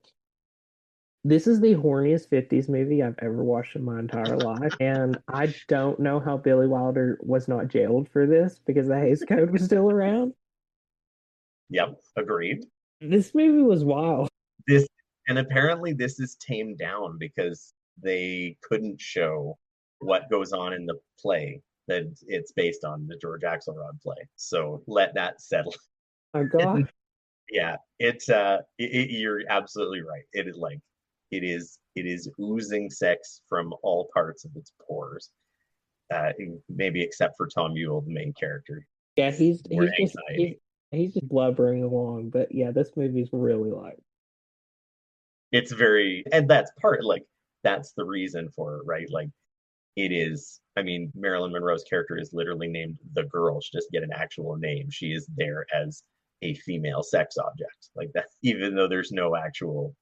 This is the horniest 50s movie I've ever watched in my entire life. And I don't know how Billy Wilder was not jailed for this because the Hays Code was still around. Yep, agreed. This movie was wild. This and apparently this is tamed down because they couldn't show what goes on in the play that it's based on, the George Axelrod play. So let that settle. Oh God. Yeah, you're absolutely right. It is like it is oozing sex from all parts of its pores. Maybe except for Tom Ewell, the main character. Yeah, More anxiety. he's just blubbering along. But yeah, this movie's really like It's very, and that's part, like that's the reason for it, right? Like it is, I mean, Marilyn Monroe's character is literally named the girl. She doesn't get an actual name. She is there as a female sex object, like that, even though there's no actual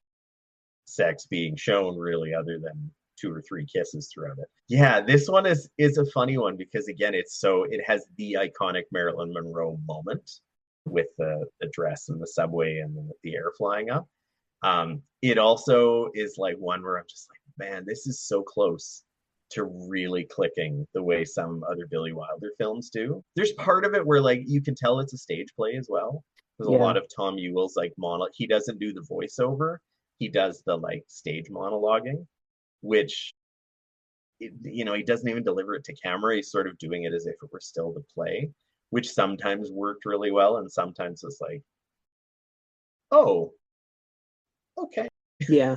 sex being shown really other than two or three kisses throughout it. Yeah, this one is a funny one because again, it has the iconic Marilyn Monroe moment with the dress and the subway and the air flying up. It also is like one where I'm just like, man, this is so close to really clicking the way some other Billy Wilder films do. There's part of it where like you can tell it's a stage play as well. There's a yeah, lot of Tom Ewell's like monologue. He doesn't do the voiceover. He does the like stage monologuing, which he doesn't even deliver it to camera. He's sort of doing it as if it were still the play, which sometimes worked really well, and sometimes it's like, oh, okay. yeah.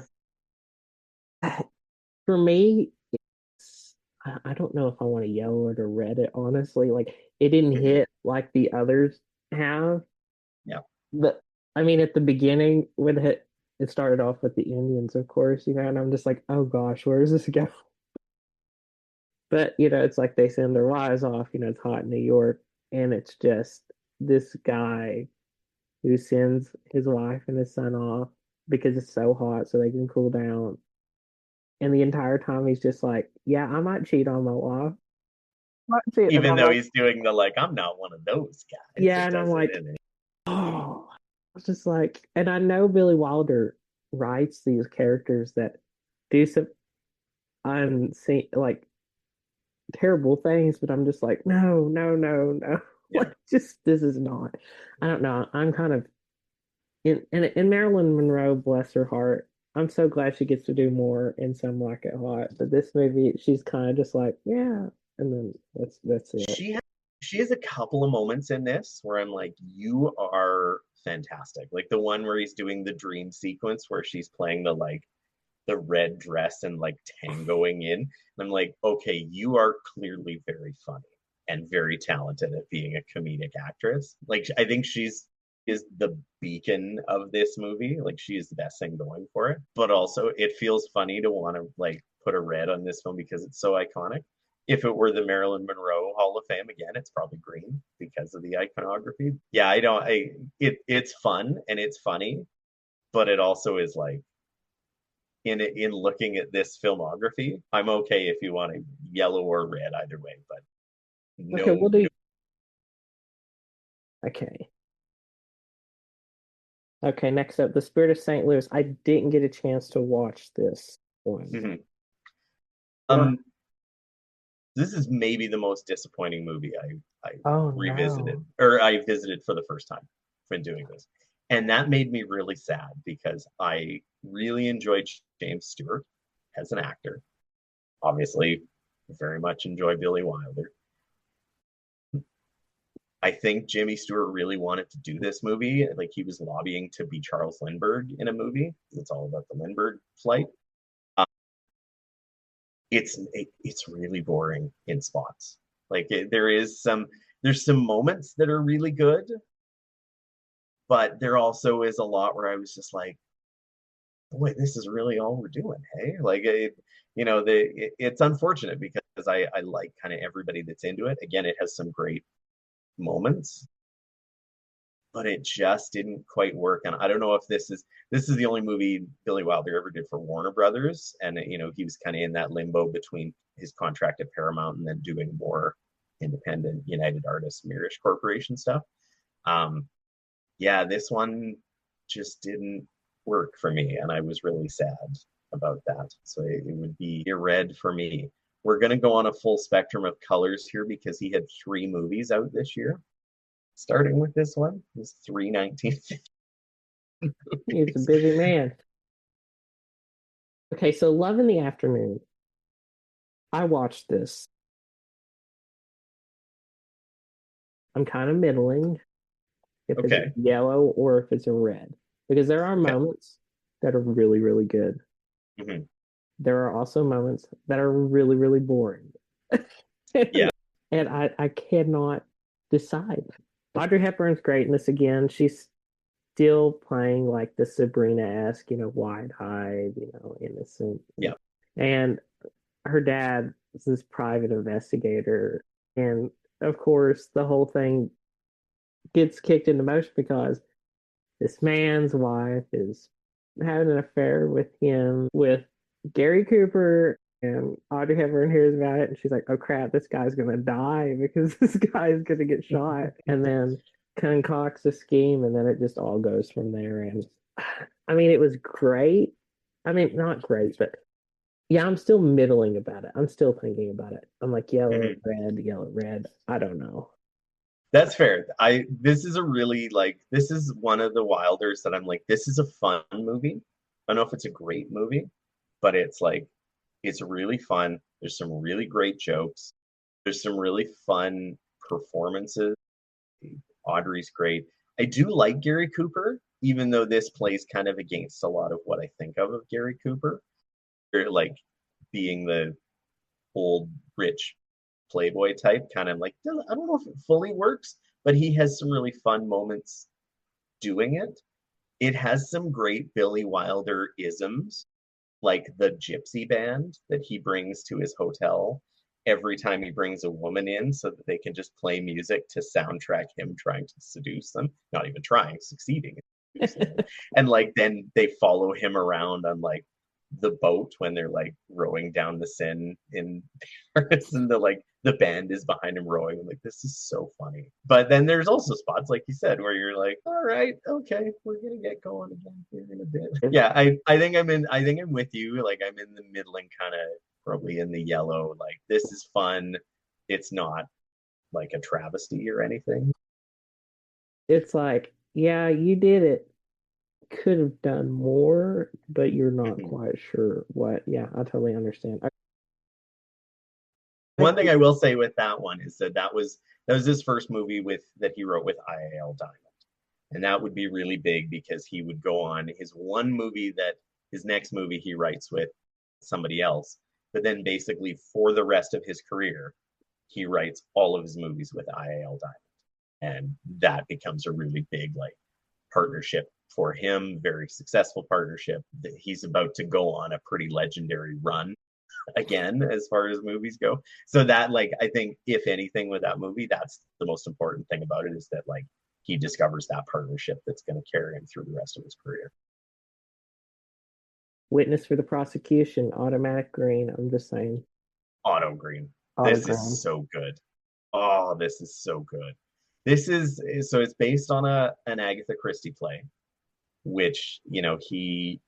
For me, I don't know if I want to yellow it or red it, honestly. Like it didn't Mm-hmm. hit like the others have. Yeah. But I mean at the beginning with it started off with the Indians, of course, and I'm just like, oh gosh, where does this go? But it's like they send their wives off, it's hot in New York, and it's just this guy who sends his wife and his son off because it's so hot so they can cool down. And the entire time he's just like, yeah, I might cheat on my wife. I might cheat. And Even I'm though like, he's doing the like, I'm not one of those guys yeah, that and I'm does it like, in it. oh, it's just like, and I know Billy Wilder writes these characters that do some unseen, like terrible things, but I'm just like, no, no, no, no. Yeah. Like, just this is not. I don't know. I'm kind of in Marilyn Monroe, bless her heart. I'm so glad she gets to do more in Some Like It Hot. But this movie, she's kind of just like, yeah, and then that's it. She has, she has a couple of moments in this where I'm like, you are fantastic. Like the one where he's doing the dream sequence where she's playing the like the red dress and like tangoing in. And I'm like, okay, you are clearly very funny and very talented at being a comedic actress. Like I think she's is the beacon of this movie. Like she is the best thing going for it. But also it feels funny to want to like put a red on this film because it's so iconic. If it were the Marilyn Monroe Hall of Fame again, it's probably green because of the iconography. Yeah, I don't I it's fun and it's funny, but it also is like in looking at this filmography, I'm okay if you want a yellow or red either way, but Okay, no, we'll do. Okay. Okay, next up, The Spirit of St. Louis. I didn't get a chance to watch this one. mm-hmm. Well, This is maybe the most disappointing movie I oh revisited no. or I visited for the first time when doing this. And that made me really sad because I really enjoyed James Stewart as an actor. Obviously, very much enjoy Billy Wilder. I think Jimmy Stewart really wanted to do this movie. Like he was lobbying to be Charles Lindbergh in a movie. It's all about the Lindbergh flight. Um, it's really boring in spots. Like there's some moments that are really good, but there also is a lot where I was just like, boy, this is really all we're doing. Hey, like it's unfortunate because I like kind of everybody that's into it. Again, it has some great moments, but it just didn't quite work. And I don't know if this is the only movie Billy Wilder ever did for Warner Brothers, and he was kind of in that limbo between his contract at Paramount and then doing more independent United Artists Mirish Corporation stuff. Um, yeah, this one just didn't work for me, and I was really sad about that. So it would be a red for me. We're going to go on a full spectrum of colors here because he had 3 movies out this year. Starting with this one, was 319. He's a busy man. Okay, so Love in the Afternoon. I watched this. I'm kind of middling if it's a Okay. yellow or if it's a red. Because there are Okay. moments that are really, really good. Mm-hmm. There are also moments that are really, really boring. Yeah. And I cannot decide. Audrey Hepburn's great in this again. She's still playing like the Sabrina-esque, wide-eyed, innocent. Yeah. And her dad is this private investigator. And of course, the whole thing gets kicked into motion because this man's wife is having an affair with him, with Gary Cooper, and Audrey Hepburn hears about it, and she's like, "Oh crap, this guy's gonna die because this guy is gonna get shot," and then concocts a scheme, and then it just all goes from there. And I mean, it was great. I mean, not great, but yeah, I'm still middling about it. I'm still thinking about it. I'm like Mm-hmm. yellow, red. I don't know. That's fair. I This is a really like this is one of the Wilders that I'm like, this is a fun movie. I don't know if it's a great movie, but it's like it's really fun. There's some really great jokes. There's some really fun performances. Audrey's great. I do like Gary Cooper, even though this plays kind of against a lot of what I think of Gary Cooper. Like being the old rich playboy type, kind of like I don't know if it fully works, but he has some really fun moments doing it. It has some great Billy Wilder isms, like the gypsy band that he brings to his hotel every time he brings a woman in so that they can just play music to soundtrack him trying to seduce them, not even trying, succeeding. And like then they follow him around on like the boat when they're like rowing down the Seine in Paris, and the band is behind him rowing. I'm like, this is so funny. But then there's also spots like you said where you're like, all right, okay, we're gonna get going again here in a bit. Yeah, I think I'm with you. Like I'm in the middling kind of probably in the yellow. Like this is fun. It's not like a travesty or anything. It's like, yeah, you did it. Could have done more, but you're not Mm-hmm. quite sure what. Yeah, I totally understand. I One thing I will say with that one is that was his first movie with that he wrote with IAL Diamond, and that would be really big because he would go on his one movie that His next movie he writes with somebody else. But then basically for the rest of his career, he writes all of his movies with IAL Diamond. And that becomes a really big like partnership for him, very successful partnership. He's about to go on a pretty legendary run again as far as movies go. So that like I think if anything with that movie, that's the most important thing about it is that like he discovers that partnership that's going to carry him through the rest of his career. Witness for the prosecution, automatic green. I'm just saying. Auto Green. Auto This green. is so good. Oh, this is so good. This is so it's based on a an Agatha Christie play, which, you know, he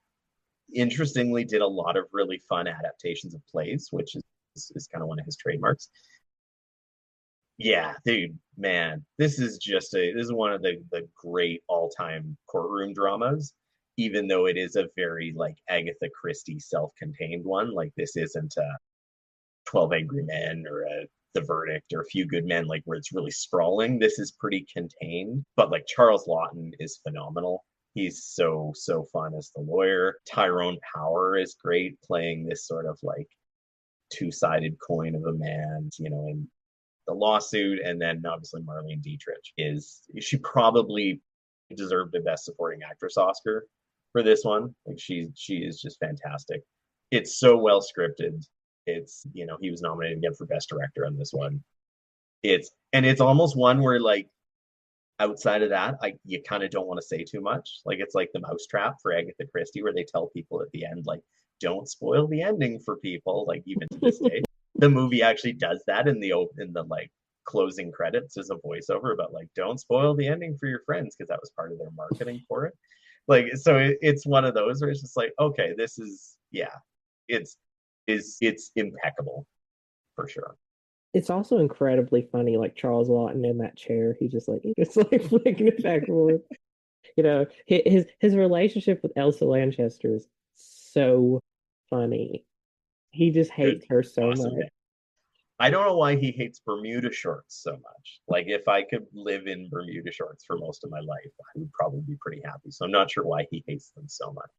interestingly did a lot of really fun adaptations of plays, which is kind of one of his trademarks. Yeah, dude, man, this is one of the great all-time courtroom dramas, even though it is a very like Agatha Christie self-contained one. Like this isn't a 12 Angry Men or a The Verdict or A Few Good Men, like where it's really sprawling. This is pretty contained, but like Charles Laughton is phenomenal. He's so fun as the lawyer. Tyrone Power is great playing this sort of like two-sided coin of a man, you know, in the lawsuit. And then obviously Marlene Dietrich is she probably deserved a Best Supporting Actress Oscar for this one. Like she is just fantastic. It's so well scripted. It's, you know, he was nominated again for Best Director on this one. It's almost one where like outside of that, you kind of don't want to say too much. Like it's like the Mousetrap for Agatha Christie, where they tell people at the end, like, don't spoil the ending for people. Like even to this day, the movie actually does that in the like closing credits as a voiceover about like, don't spoil the ending for your friends because that was part of their marketing for it. Like so, it's one of those where it's just like, okay, this is yeah, it's it's impeccable for sure. It's also incredibly funny, like Charles Lawton in that chair. He just like it's like flicking it back and forth. You know, his relationship with Elsa Lanchester is so funny. He just Good, hates her so awesome. much. I don't know why he hates Bermuda shorts so much. Like if I could live in Bermuda shorts for most of my life, I would probably be pretty happy. So I'm not sure why he hates them so much.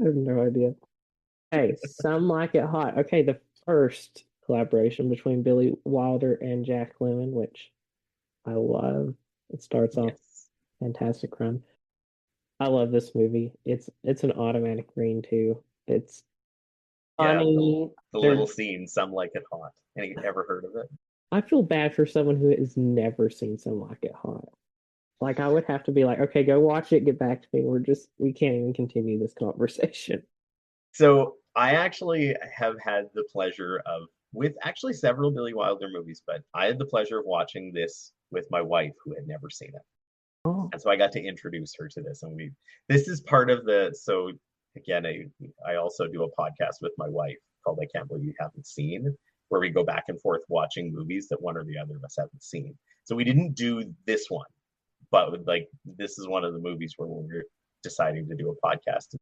I have no idea. Hey, some like it hot. Okay, the first collaboration between Billy Wilder and Jack Lemmon, which I love. It starts off Yes. fantastic run. I love this movie. It's an automatic green too. It's Yeah, funny. the little There, scene, some like it hot. Any ever heard of it? I feel bad for someone who has never seen Some Like It Hot. Like I would have to be like, okay, go watch it, get back to me. We can't even continue this conversation. So I actually have had the pleasure of with actually several Billy Wilder movies, but I had the pleasure of watching this with my wife who had never seen it. Oh, And so I got to introduce her to this. And we this is part of the so again, I also do a podcast with my wife called I Can't Believe You Haven't Seen, where we go back and forth watching movies that one or the other of us haven't seen. So we didn't do this one, but like this is one of the movies where we're deciding to do a podcast.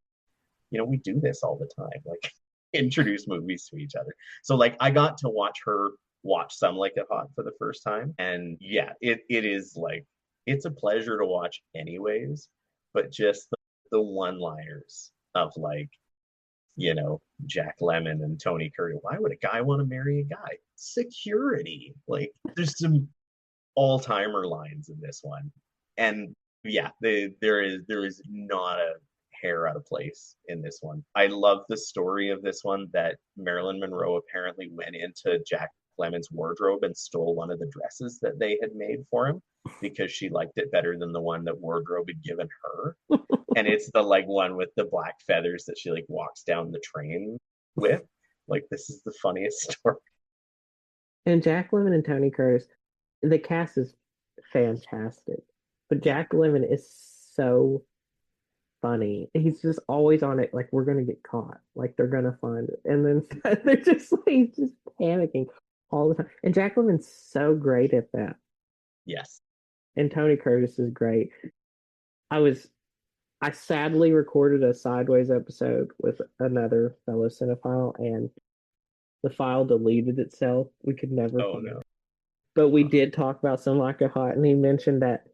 You know, we do this all the time, like introduce movies to each other. So like I got to watch her watch Some Like It Hot for the first time. And yeah, it is like it's a pleasure to watch anyways, but just the one-liners of like, you know, Jack Lemmon and Tony Curry. Why would a guy want to marry a guy? Security. Like there's some all-timer lines in this one. And yeah, there is not a hair out of place in this one. I love the story of this one that Marilyn Monroe apparently went into Jack Lemmon's wardrobe and stole one of the dresses that they had made for him because she liked it better than the one that wardrobe had given her. And it's the like one with the black feathers that she like walks down the train with. Like this is the funniest story. and Jack Lemmon and Tony Curtis, the cast is fantastic. But Yeah. Jack Lemmon is so funny. He's just always on it, like we're gonna get caught, like they're gonna find it, and then they're just like he's just panicking all the time. And Jack Lemmon's so great at that, Yes. and Tony Curtis is great. I was I sadly recorded a sideways episode with another fellow cinephile, and the file deleted itself. We could never Oh find no. it, but we did talk about Some Like It Hot, and he mentioned that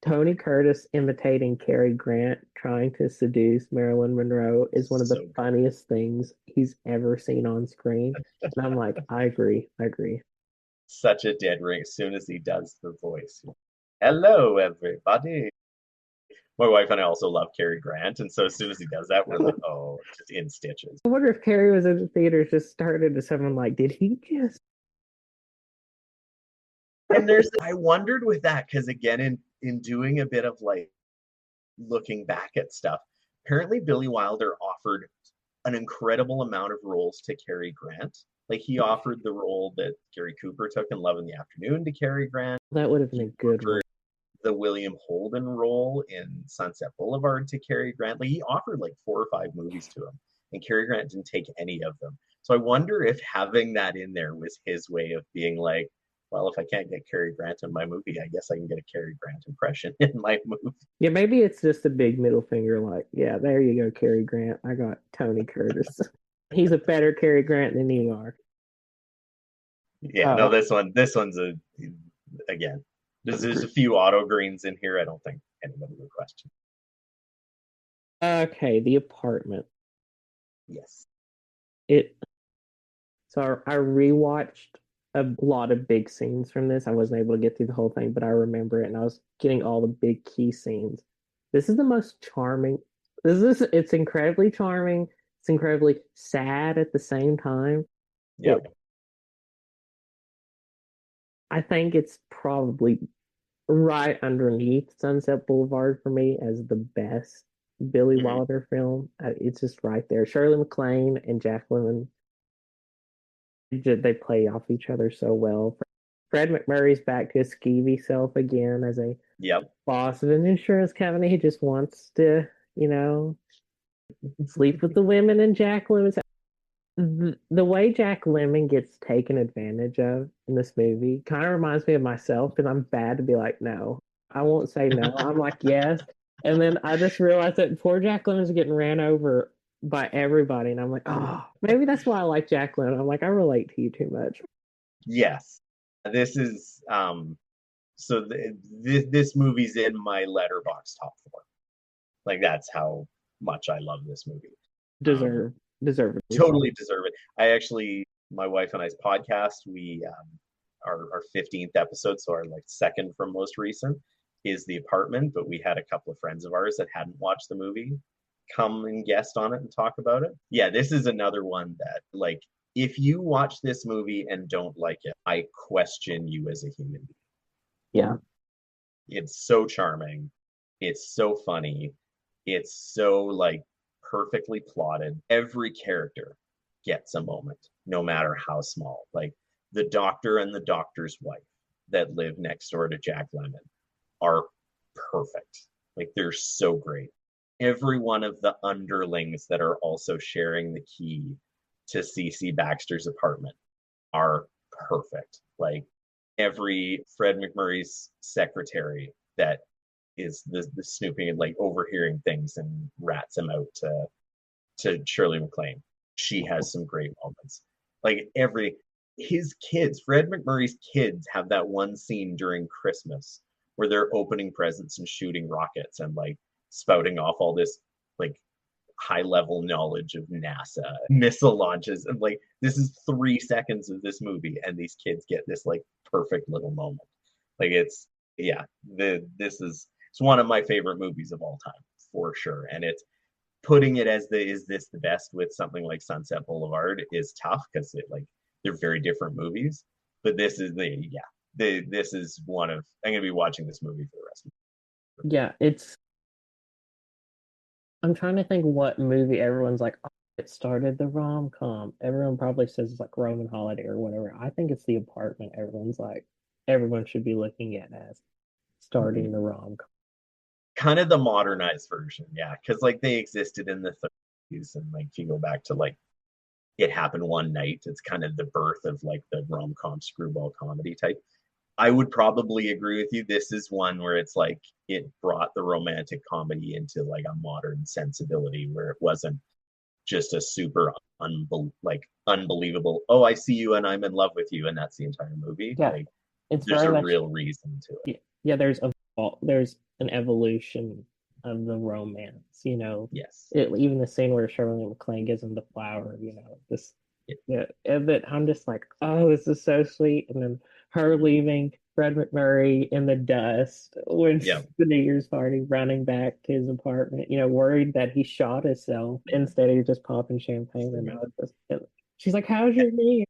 Tony Curtis imitating Cary Grant trying to seduce Marilyn Monroe is one of the So good. funniest things he's ever seen on screen. And I'm like, I agree. I agree. Such a dead ring as soon as he does the voice. Hello, everybody. My wife and I also love Cary Grant, and so as soon as he does that, we're like, oh, just in stitches. I wonder if Cary was in the theater just started to someone like, did he just? And there's, I wondered with that because again, in doing a bit of like looking back at stuff, apparently Billy Wilder offered an incredible amount of roles to Cary Grant. Like he offered the role that Gary Cooper took in Love in the Afternoon to Cary Grant. That would have been He a good one. offered the William Holden role in Sunset Boulevard to Cary Grant. Like he offered like 4 or 5 movies to him, and Cary Grant didn't take any of them. So I wonder if having that in there was his way of being like, well, if I can't get Cary Grant in my movie, I guess I can get a Cary Grant impression in my movie. Yeah, maybe it's just a big middle finger, like, yeah, there you go, Cary Grant. I got Tony Curtis. He's a better Cary Grant than you are. Yeah, no, this one's a again. There's a few auto greens in here. I don't think anybody would question. Okay, The Apartment. Yes. It So I rewatched a lot of big scenes from this. I wasn't able to get through the whole thing, but I remember it and I was getting all the big key scenes. This is the most charming. It's incredibly charming. It's incredibly sad at the same time. Yep. It, I think it's probably right underneath Sunset Boulevard for me as the best Billy Mhm. Wilder film. It's just right there. Shirley MacLaine and Jack Lemmon, they play off each other so well. Fred McMurray's back to his skeevy self again as a Yep. boss of an insurance company. He just wants to, sleep with the women in Jack Lemmon's. The way Jack Lemmon gets taken advantage of in this movie kind of reminds me of myself because I'm bad to be like, no, I won't say no. I'm like, yes. And then I just realized that poor Jack Lemmon's getting ran over by everybody. And I'm like, oh, maybe that's why I like Jack Lemmon. I'm like, I relate to you too much. Yes. This is so this movie's in my letterbox top 4. Like that's how much I love this movie. Deserve Deservedly so. Totally deserve it. I actually, my wife and I's podcast, we our 15th episode, so our like second from most recent, is The Apartment. But we had a couple of friends of ours that hadn't watched the movie come and guest on it and talk about it. Yeah, this is another one that like if you watch this movie and don't like it, I question you as a human being. Yeah. It's so charming. It's so funny. It's so like perfectly plotted. Every character gets a moment, no matter how small. Like the doctor and the doctor's wife that live next door to Jack Lemmon are perfect. Like they're so great. Every one of the underlings that are also sharing the key to CC Baxter's apartment are perfect. Like every Fred McMurray's secretary that is the snooping and like overhearing things and rats him out to Shirley MacLaine. She has some great moments. Like his kids, Fred McMurray's kids, have that one scene during Christmas where they're opening presents and shooting rockets and like spouting off all this like high level knowledge of NASA missile launches. And like this is 3 seconds of this movie, and these kids get this like perfect little moment. Like it's this is it's one of my favorite movies of all time for sure. And it's putting it as is this the best with something like Sunset Boulevard is tough because it like they're very different movies. But this is this is one of I'm gonna be watching this movie for the rest of Yeah, I'm trying to think what movie everyone's like, oh, it started the rom-com. Everyone probably says it's like Roman Holiday or whatever. I think it's The Apartment. Everyone should be looking at as starting the rom-com. kind of the modernized version, yeah, because like they existed in the 30s, and like if you go back to like It Happened One Night, it's kind of the birth of like the rom-com screwball comedy type. I would probably agree with you. This is one where it's like it brought the romantic comedy into like a modern sensibility where it wasn't just a super unbelievable, oh, I see you and I'm in love with you, and that's the entire movie. Yeah, Like it's there's very a much real reason to it. yeah, there's an evolution of the romance, Yes. Even the scene where Shirley MacLaine gives him the flower, this, Yeah. yeah, and that I'm just like, oh, this is so sweet. And then her Mhm. leaving Fred McMurray in the dust when Yeah. the New Year's party, running back to his apartment, worried that he shot himself instead of just popping champagne. And I was she's like, "How's your knee?"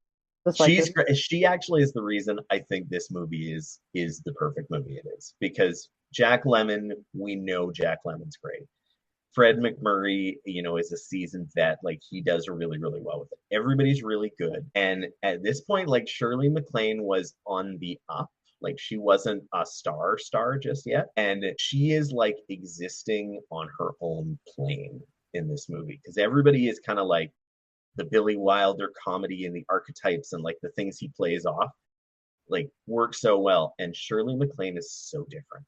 Just like this. She's great. She actually is the reason I think this movie is the perfect movie it is, because Jack Lemmon, we know Jack Lemmon's great. Fred McMurray, is a seasoned vet. Like, he does really, really well with it. Everybody's really good. And at this point, like, Shirley MacLaine was on the up. Like, she wasn't a star just yet. And she is like existing on her own plane in this movie, because everybody is kind of like the Billy Wilder comedy and the archetypes and like the things he plays off like work so well. And Shirley MacLaine is so different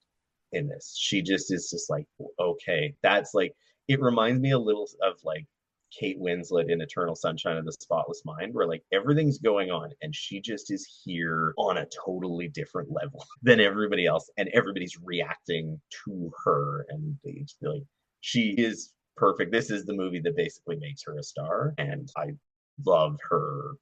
in this. She just is just like, okay, that's like, it reminds me a little of like Kate Winslet in Eternal Sunshine of the Spotless Mind, where like everything's going on and she just is here on a totally different level than everybody else, and everybody's reacting to her, and they like, she is perfect. This is the movie that basically makes her a star, and I love her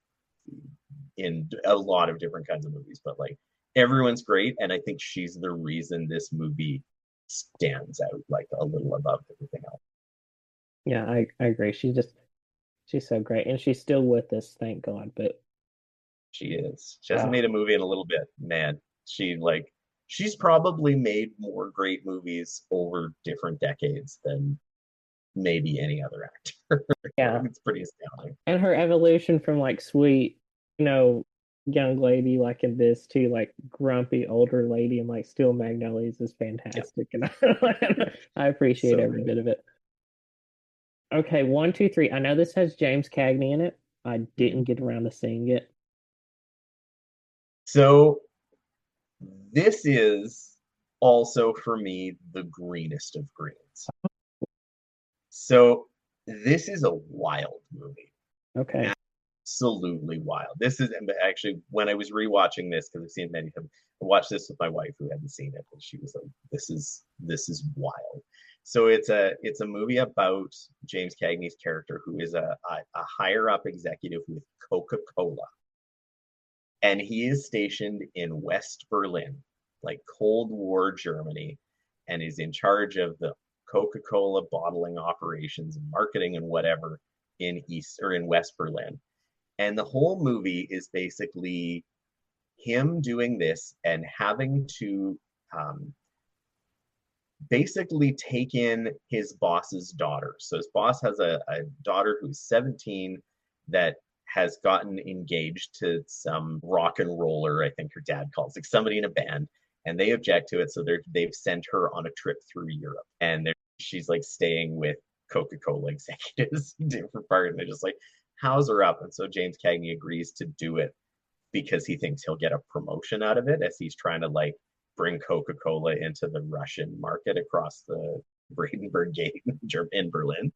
in a lot of different kinds of movies, but like everyone's great, and I think she's the reason this movie stands out like a little above everything else. Yeah, I agree. She's so great, and she's still with us, thank God. But She is. She hasn't made a movie in a little bit, man. She's probably made more great movies over different decades than maybe any other actor. yeah, It's pretty astounding. and her evolution from like sweet, young lady like in this to like grumpy older lady and like Steel Magnolias is Yeah, fantastic, and I appreciate so every good. bit of it. Okay, one, two, three. I know this has James Cagney in it. I didn't Mhm. get around to seeing it. So this is also for me the greenest of greens. So this is a wild movie. Okay. Absolutely wild. This is actually when I was rewatching this, because I've seen many of them. I watched this with my wife who hadn't seen it, and she was like, "This is wild." So it's a movie about James Cagney's character, who is a higher up executive with Coca-Cola, and he is stationed in West Berlin, like Cold War Germany, and is in charge of the Coca-Cola bottling operations and marketing and whatever in East or in West Berlin. And the whole movie is basically him doing this and having to um, basically take in his boss's daughter. So his boss has a daughter who's 17 that has gotten engaged to some rock and roller, I think her dad calls it, somebody in a band, and they object to it. So they've sent her on a trip through Europe, and she's like staying with Coca-Cola executives, different part, and they're just like, how's her up? And so James Cagney agrees to do it because he thinks he'll get a promotion out of it, as he's trying to like bring Coca-Cola into the Russian market across the Brandenburg Gate in Berlin.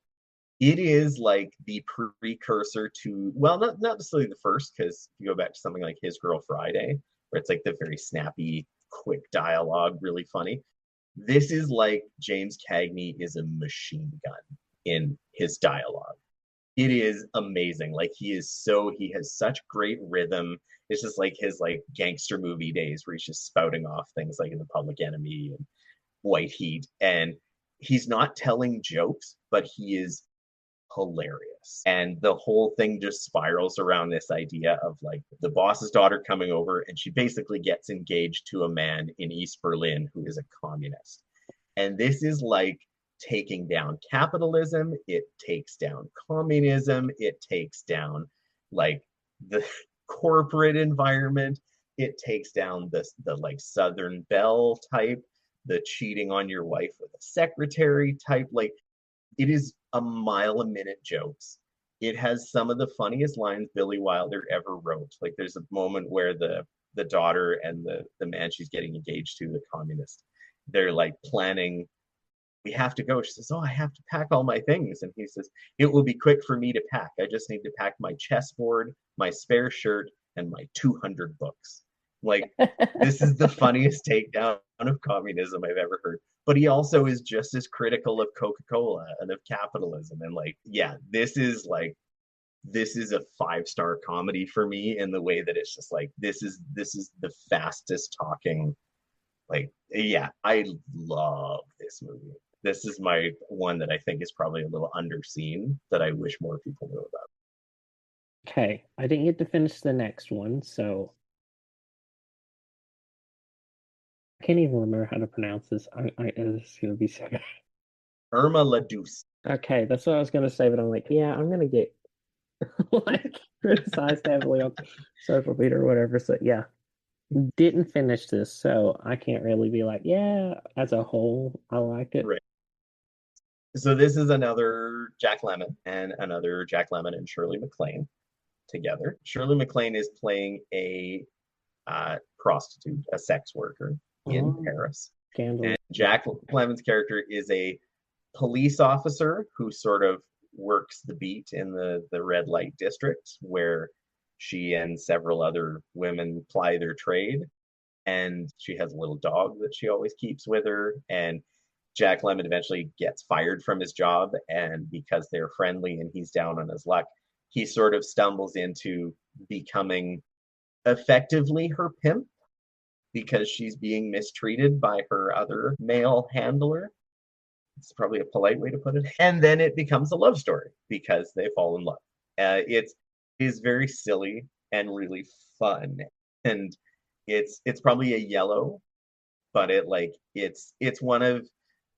It is like the precursor to, well, not necessarily the first, because you go back to something like His Girl Friday, where it's like the very snappy, quick dialogue, really funny. This is like James Cagney is a machine gun in his dialogue. It is amazing. Like, he has such great rhythm. It's just like his like gangster movie days where he's just spouting off things like in the Public Enemy and White Heat, and he's not telling jokes, but he is hilarious. And the whole thing just spirals around this idea of like the boss's daughter coming over, and she basically gets engaged to a man in East Berlin who is a communist. And this is like taking down capitalism, it takes down communism, it takes down like the corporate environment, it takes down the like Southern Belle type, the cheating on your wife with a secretary type. Like, it is a mile a minute jokes. It has some of the funniest lines Billy Wilder ever wrote. Like, there's a moment where the daughter and the man she's getting engaged to, the communist, they're like planning, we have to go. She says, oh, I have to pack all my things. And he says, it will be quick for me to pack. I just need to pack my chessboard, my spare shirt, and my 200 books. Like, this is the funniest takedown of communism I've ever heard. But he also is just as critical of Coca-Cola and of capitalism. And like, yeah, this is a five-star comedy for me in the way that it's just like this is the fastest talking. Like, yeah, I love this movie. This is my one that I think is probably a little underseen that I wish more people knew about. Okay, I didn't get to finish the next one, so I can't even remember how to pronounce this. This is gonna be so bad. Irma la Douce. Okay, that's what I was gonna say, but I'm like, yeah, I'm gonna get like criticized heavily on social media or whatever. So yeah, didn't finish this, so I can't really be like, yeah, as a whole, I liked it. Right. So this is another Jack Lemmon and another Jack Lemmon and Shirley MacLaine together. Shirley MacLaine is playing a prostitute, a sex worker in Oh, Paris. scandal. And Jack Lemmon's character is a police officer who sort of works the beat in the red light district where she and several other women ply their trade. And she has a little dog that she always keeps with her. And Jack Lemmon eventually gets fired from his job. And because they're friendly and he's down on his luck, he sort of stumbles into becoming effectively her pimp because she's being mistreated by her other male handler. It's probably a polite way to put it. And then it becomes a love story because they fall in love. It is very silly and really fun, and it's probably a yellow, but it's one of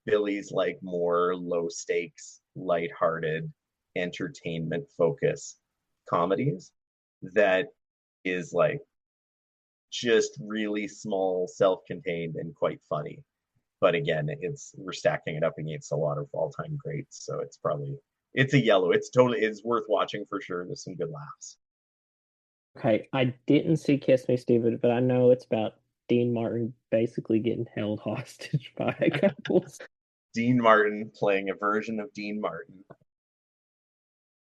Billy's like more low stakes, lighthearted, entertainment focus comedies that is like just really small, self-contained, and quite funny. But again, it's we're stacking it up against a lot of all-time greats, so it's a yellow. It's worth watching for sure. There's some good laughs. Okay, I didn't see Kiss Me Stupid, but I know it's about Dean Martin basically getting held hostage by a couple. Dean Martin playing a version of Dean Martin.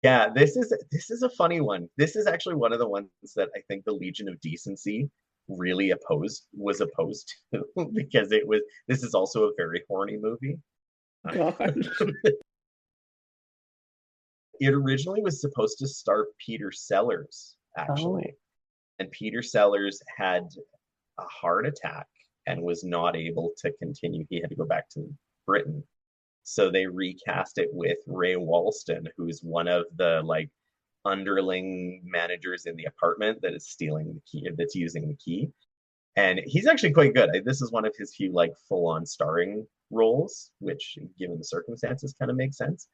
Yeah, this is a funny one. This is actually one of the ones that I think the Legion of Decency really opposed to because this is also a very horny movie. Gosh. It originally was supposed to star Peter Sellers, Oh, actually. And Peter Sellers had a heart attack and was not able to continue. He had to go back to Britain. So they recast it with Ray Walston, who's one of the like underling managers in the apartment that is stealing the key, that's using the key. And he's actually quite good. This is one of his few like full-on starring roles, which given the circumstances kind of makes sense.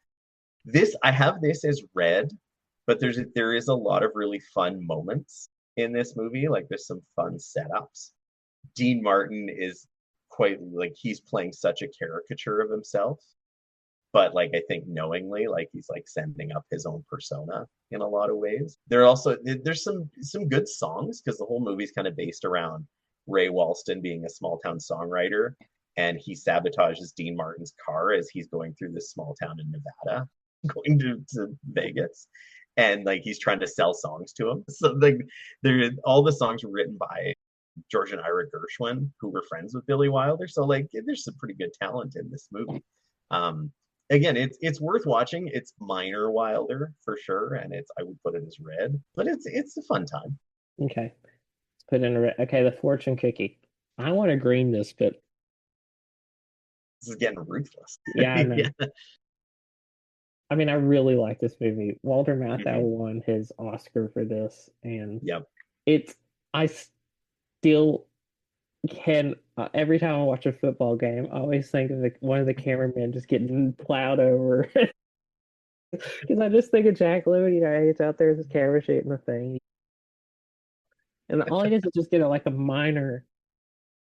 I have this as red, but there is a lot of really fun moments in this movie. Like there's some fun setups. Dean Martin is quite like he's playing such a caricature of himself, but like I think knowingly, like he's like sending up his own persona in a lot of ways. There's some good songs because the whole movie's kind of based around Ray Walston being a small town songwriter, and he sabotages Dean Martin's car as he's going through this small town in Nevada, going to Vegas. And like he's trying to sell songs to him. So like all the songs were written by George and Ira Gershwin, who were friends with Billy Wilder. So like there's some pretty good talent in this movie. Again, it's worth watching. It's minor Wilder for sure, and I would put it as red, but it's a fun time. okay. Let's put in a red. Okay, the fortune cookie. I want to green this, but This is getting ruthless. yeah, I know. Yeah. I mean, I really like this movie. Walter Matthau Mm-hmm. won his Oscar for this, and Yep. it's I still can every time I watch a football game, I always think of one of the cameramen just getting plowed over. Because I just think of Jack Lemmon, he's out there with his camera shooting the thing. And all he does is just get like a minor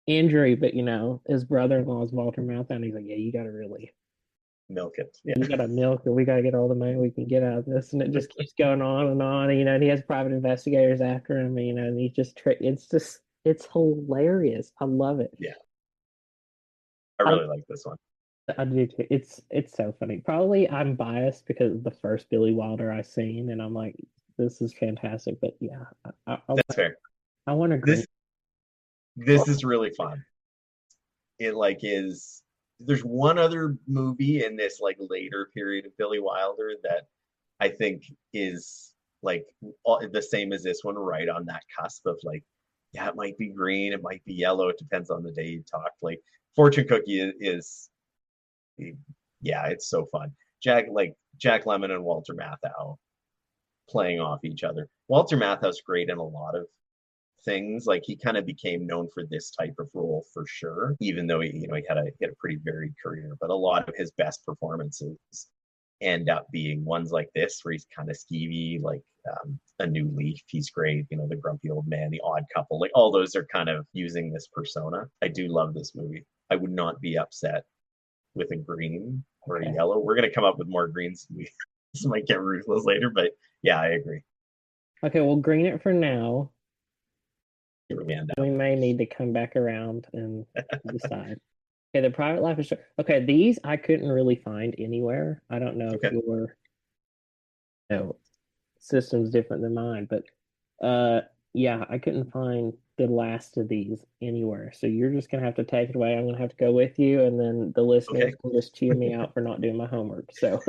injury, but his brother-in-law is Walter Matthau, and he's like, yeah, Milk it. you Yeah. gotta milk it. We gotta get all the money we can get out of this. And it just keeps going on and on. And he has private investigators after him, and he's it's hilarious. I love it. Yeah. I I really like this one. I do too. It's so funny. Probably I'm biased because of the first Billy Wilder I seen, and I'm like, this is fantastic. But yeah, That's fair. I want to This agree. This is really fun. It like is there's one other movie in this like later period of Billy Wilder that I think is like the same as this one, right on that cusp of like, yeah, it might be green, it might be yellow, it depends on the day you talk. Like Fortune Cookie is yeah, it's so fun. Jack Lemmon and Walter Matthau playing off each other. Walter Matthau's great in a lot of things. Like he kind of became known for this type of role for sure, even though he had a pretty varied career. But a lot of his best performances end up being ones like this, where he's kind of skeevy, like A New Leaf. He's great. The Grumpy Old Man, The Odd Couple. Like all those are kind of using this persona. I do love this movie. I would not be upset with a green or a yellow. We're gonna come up with more greens. This might get ruthless later, but yeah, I agree. Okay, we'll green it for now. We may need to come back around and decide. Okay, the private life is okay. These I couldn't really find anywhere. I don't know if your system's different than mine, but yeah, I couldn't find the last of these anywhere. So you're just gonna have to take it away. I'm gonna have to go with you, and then the listeners can just chew me out for not doing my homework. So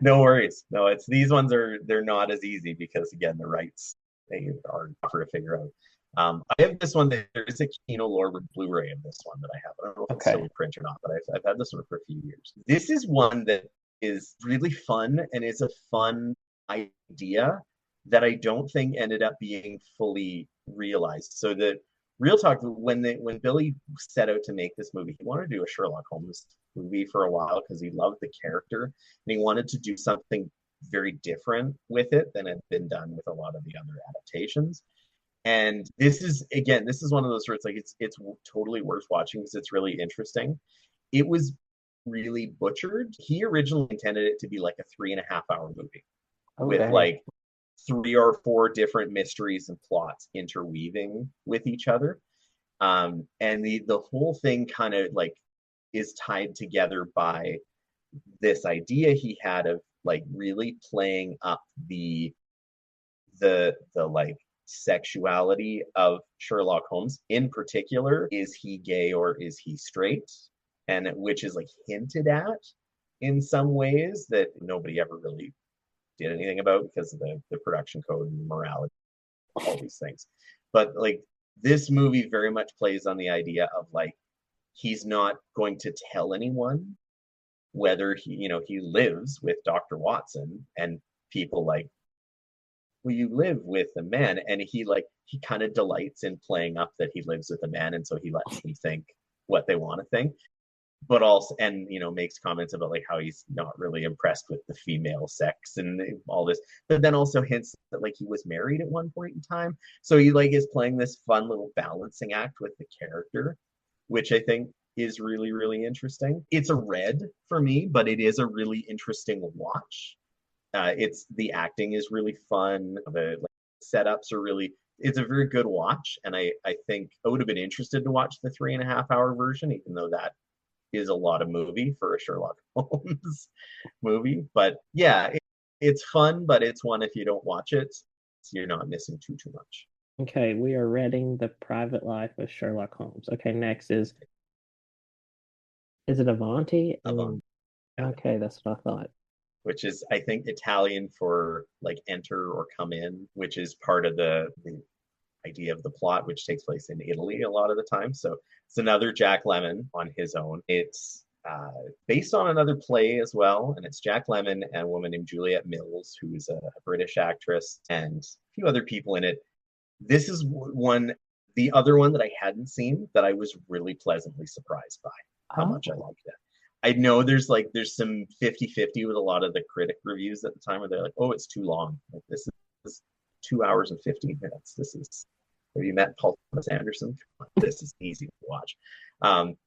no worries. No, it's these ones they're not as easy because again the rights they are tougher to figure out. I have this one. There is a Kino Lorber Blu-ray of this one that I have. I don't know if it's still in print or not, but I've had this one for a few years. This is one that is really fun and is a fun idea that I don't think ended up being fully realized. So the real talk, when Billy set out to make this movie, he wanted to do a Sherlock Holmes movie for a while because he loved the character and he wanted to do something very different with it than had been done with a lot of the other adaptations. And this is one of those sorts like it's totally worth watching because it's really interesting. It was really butchered. He originally intended it to be like a 3.5 hour movie with like 3 or 4 different mysteries and plots interweaving with each other. And the whole thing kind of like is tied together by this idea he had of like really playing up the like sexuality of Sherlock Holmes. In particular, is he gay or is he straight? And which is like hinted at in some ways that nobody ever really did anything about because of the production code and morality, all these things. But like this movie very much plays on the idea of like he's not going to tell anyone whether he lives with Dr. Watson, and people like, well, you live with a man, and he kind of delights in playing up that he lives with a man, and so he lets them think what they want to think, but also, and makes comments about like how he's not really impressed with the female sex and all this, but then also hints that like he was married at one point in time, so he like is playing this fun little balancing act with the character, which I think is really, really interesting. It's a red for me, but it is a really interesting watch. The acting is really fun. The setups are it's a very good watch, and I think I would have been interested to watch the 3.5 hour version, even though that is a lot of movie for a Sherlock Holmes movie. But yeah, it's fun, but it's one if you don't watch it, you're not missing too much. Okay, we are reading The Private Life of Sherlock Holmes. Okay, next is it Avanti? Avanti. Okay, that's what I thought. Which is, I think, Italian for like enter or come in, which is part of the idea of the plot, which takes place in Italy a lot of the time. So it's another Jack Lemmon on his own. It's based on another play as well, and it's Jack Lemmon and a woman named Juliet Mills, who's a British actress, and a few other people in it. This is the other one that I hadn't seen that I was really pleasantly surprised by how much I liked it. I know there's some 50-50 with a lot of the critic reviews at the time where they're like, oh, it's too long. Like this is 2 hours and 15 minutes. Have you met Paul Thomas Anderson? This is easy to watch.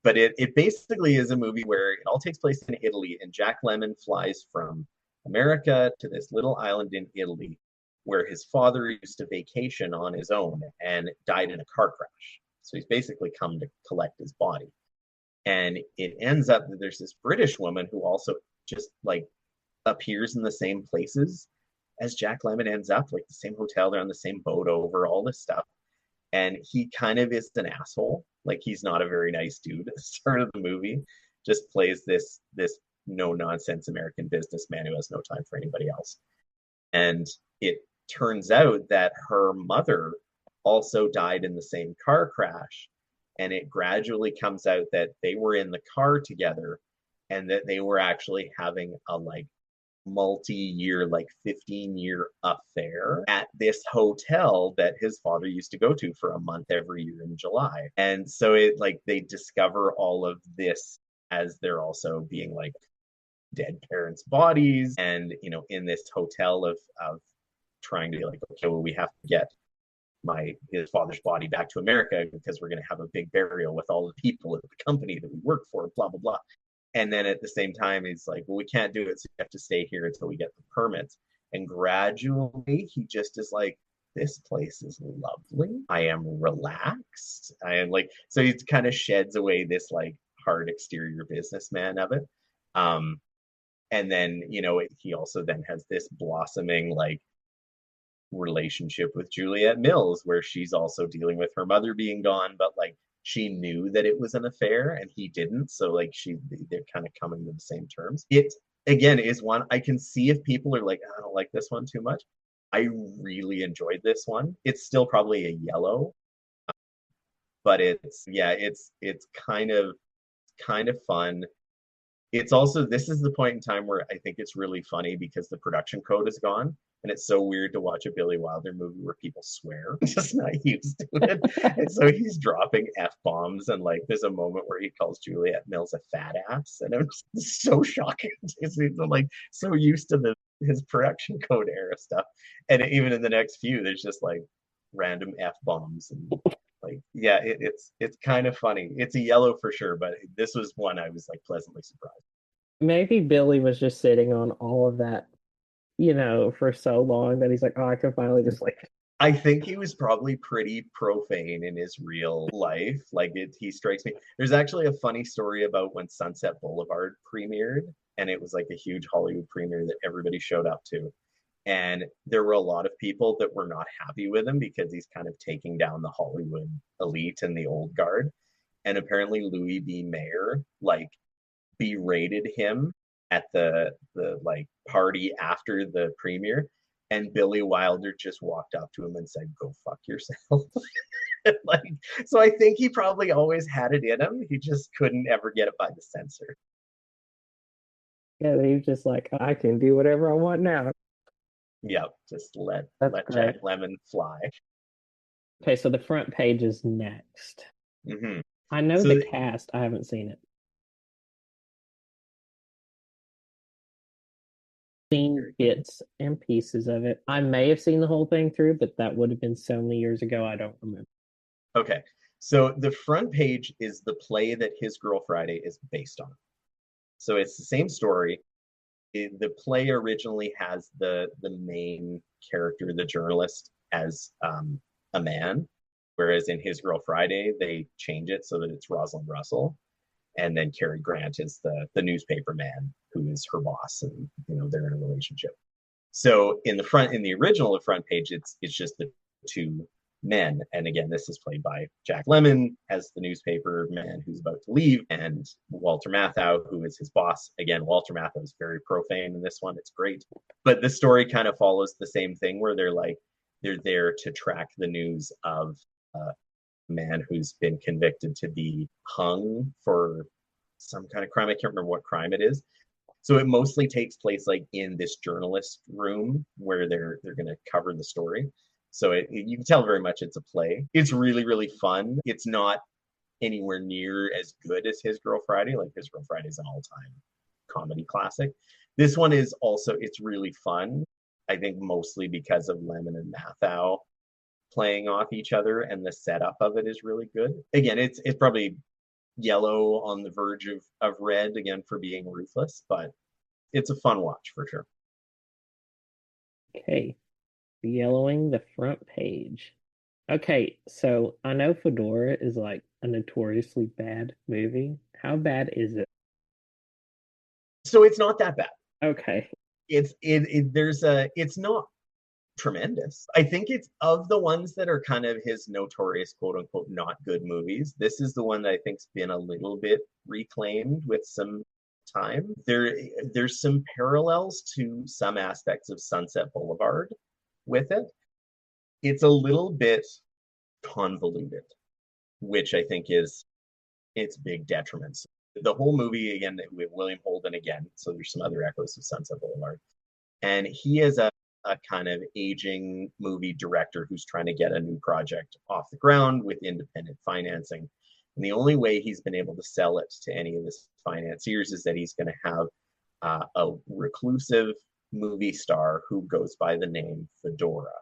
But it basically is a movie where it all takes place in Italy, and Jack Lemmon flies from America to this little island in Italy where his father used to vacation on his own and died in a car crash. So he's basically come to collect his body. And it ends up that there's this British woman who also just like appears in the same places as Jack Lemmon ends up, like the same hotel, they're on the same boat over, all this stuff. and he kind of is an asshole. Like he's not a very nice dude at the start of the movie. Just plays this no nonsense American businessman who has no time for anybody else. And it turns out that her mother also died in the same car crash. And it gradually comes out that they were in the car together and that they were actually having a like multi-year, like 15-year affair at this hotel that his father used to go to for a month every year in July. And so it like they discover all of this as they're also being like dead parents' bodies, and in this hotel of trying to be like, okay, well, we have to get his father's body back to America because we're going to have a big burial with all the people at the company that we work for, blah blah blah. And then at the same time, he's like, well, we can't do it, so you have to stay here until we get the permits. And gradually, he just is like, this place is lovely. I am relaxed. I am like, so he kind of sheds away this like hard exterior businessman of it. And then, he also then has this blossoming like relationship with Juliet Mills, where she's also dealing with her mother being gone, but like she knew that it was an affair and he didn't. So like they're kind of coming to the same terms. It again is one I can see if people are like, I don't like this one too much. I really enjoyed this one. It's still probably a yellow, but it's kind of fun. It's also, this is the point in time where I think it's really funny because the production code is gone. And it's so weird to watch a Billy Wilder movie where people swear. I'm just not used to it. And so he's dropping F-bombs, and like there's a moment where he calls Juliet Mills a fat ass. And it was so shocking. I'm like so used to his production code era stuff. And even in the next few, there's just like random F-bombs and like, yeah, it's kind of funny. It's a yellow for sure, but this was one I was like pleasantly surprised. Maybe Billy was just sitting on all of that, for so long that he's like, oh, I can finally just like. I think he was probably pretty profane in his real life. Like he strikes me. There's actually a funny story about when Sunset Boulevard premiered, and it was like a huge Hollywood premiere that everybody showed up to. And there were a lot of people that were not happy with him because he's kind of taking down the Hollywood elite and the old guard. And apparently Louis B. Mayer like berated him at the like party after the premiere, and Billy Wilder just walked up to him and said, "Go fuck yourself." Like, so I think he probably always had it in him. He just couldn't ever get it by the censor. Yeah, he was just like, I can do whatever I want now. Yep, just let Jack Lemmon fly. Okay, so the front page is next. Mm-hmm. I know so the cast. I haven't seen it. Seen bits and pieces of it. I may have seen the whole thing through, but that would have been so many years ago, I don't remember. Okay, so the front page is the play that His Girl Friday is based on. So it's the same story. The play originally has the main character, the journalist, as a man, whereas in His Girl Friday they change it so that it's Rosalind Russell, and then Cary Grant is the newspaper man who is her boss, and they're in a relationship. So in the original front page, it's just the two men, and again, this is played by Jack Lemmon as the newspaper man who's about to leave, and Walter Matthau, who is his boss. Again, Walter Matthau is very profane in this one. It's great, but the story kind of follows the same thing where they're there to track the news of a man who's been convicted to be hung for some kind of crime. I can't remember what crime it is. So it mostly takes place like in this journalist room where they're going to cover the story. So you can tell very much it's a play. It's really, really fun. It's not anywhere near as good as His Girl Friday. Like His Girl Friday is an all-time comedy classic. This one is also, it's really fun. I think mostly because of Lemmon and Matthau playing off each other, and the setup of it is really good. Again, it's probably yellow on the verge of red, again, for being ruthless, but it's a fun watch for sure. Okay. Yellowing the front page. Okay, so I know Fedora is like a notoriously bad movie. How bad is it? So it's not that bad. Okay. It's not tremendous. I think it's of the ones that are kind of his notorious quote unquote not good movies. This is the one that I think's been a little bit reclaimed with some time. There's some parallels to some aspects of Sunset Boulevard with it. It's a little bit convoluted, which I think is its big detriments. The whole movie again with William Holden again, so there's some other echoes of Sunset Boulevard. And he is a kind of aging movie director who's trying to get a new project off the ground with independent financing. And the only way he's been able to sell it to any of his financiers is that he's going to have a reclusive movie star who goes by the name Fedora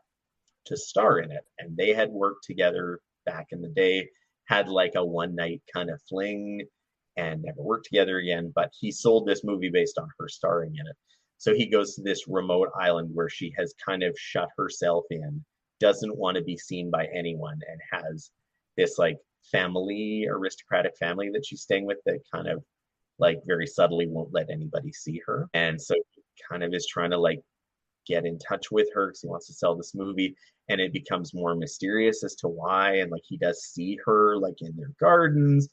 to star in it. And they had worked together back in the day, had like a one night kind of fling and never worked together again. But he sold this movie based on her starring in it. So he goes to this remote island where she has kind of shut herself in, doesn't want to be seen by anyone, and has this like family, aristocratic family that she's staying with that kind of like very subtly won't let anybody see her. And so he kind of is trying to like get in touch with her because he wants to sell this movie. And it becomes more mysterious as to why. And like he does see her like in their gardens.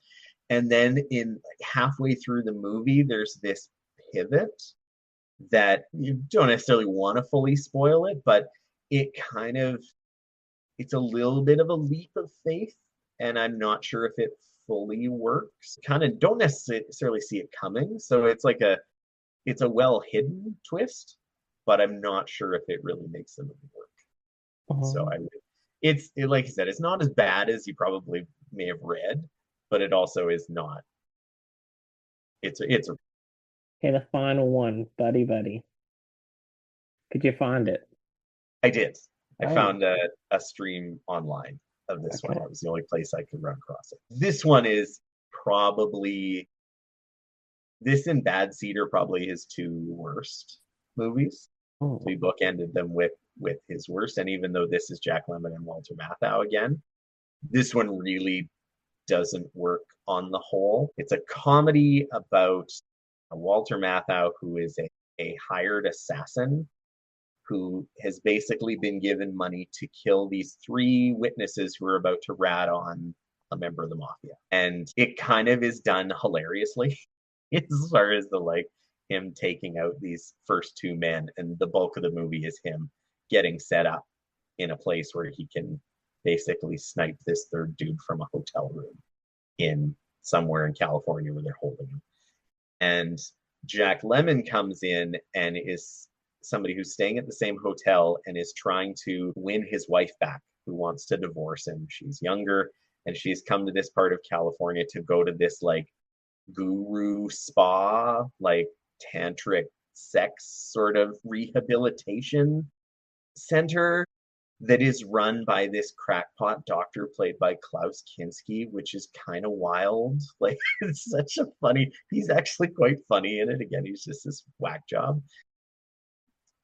And then in like halfway through the movie, there's this pivot that you don't necessarily want to fully spoil it, but it kind of, it's a little bit of a leap of faith, and I'm not sure if it fully works. Kind of don't necessarily see it coming, so it's a well hidden twist, but I'm not sure if it really makes the movie work. So like I said, it's not as bad as you probably may have read, but it also is not. It's a Okay, the final one, Buddy Buddy. Could you find it? I did. I Oh. found a stream online of this one. That was the only place I could run across it. This one is probably, this and Bad Seed are probably his two worst movies. Oh. We bookended them with his worst. And even though this is Jack Lemmon and Walter Matthau again, this one really doesn't work on the whole. It's a comedy about Walter Matthau, who is a hired assassin who has basically been given money to kill these three witnesses who are about to rat on a member of the mafia. And it kind of is done hilariously as far as the like him taking out these first two men, and the bulk of the movie is him getting set up in a place where he can basically snipe this third dude from a hotel room in somewhere in California where they're holding him. And Jack Lemmon comes in and is somebody who's staying at the same hotel and is trying to win his wife back, who wants to divorce him. She's younger, and she's come to this part of California to go to this like guru spa, like tantric sex sort of rehabilitation center that is run by this crackpot doctor played by Klaus Kinski, which is kind of wild. Like, it's such a funny, he's actually quite funny in it. Again, he's just this whack job.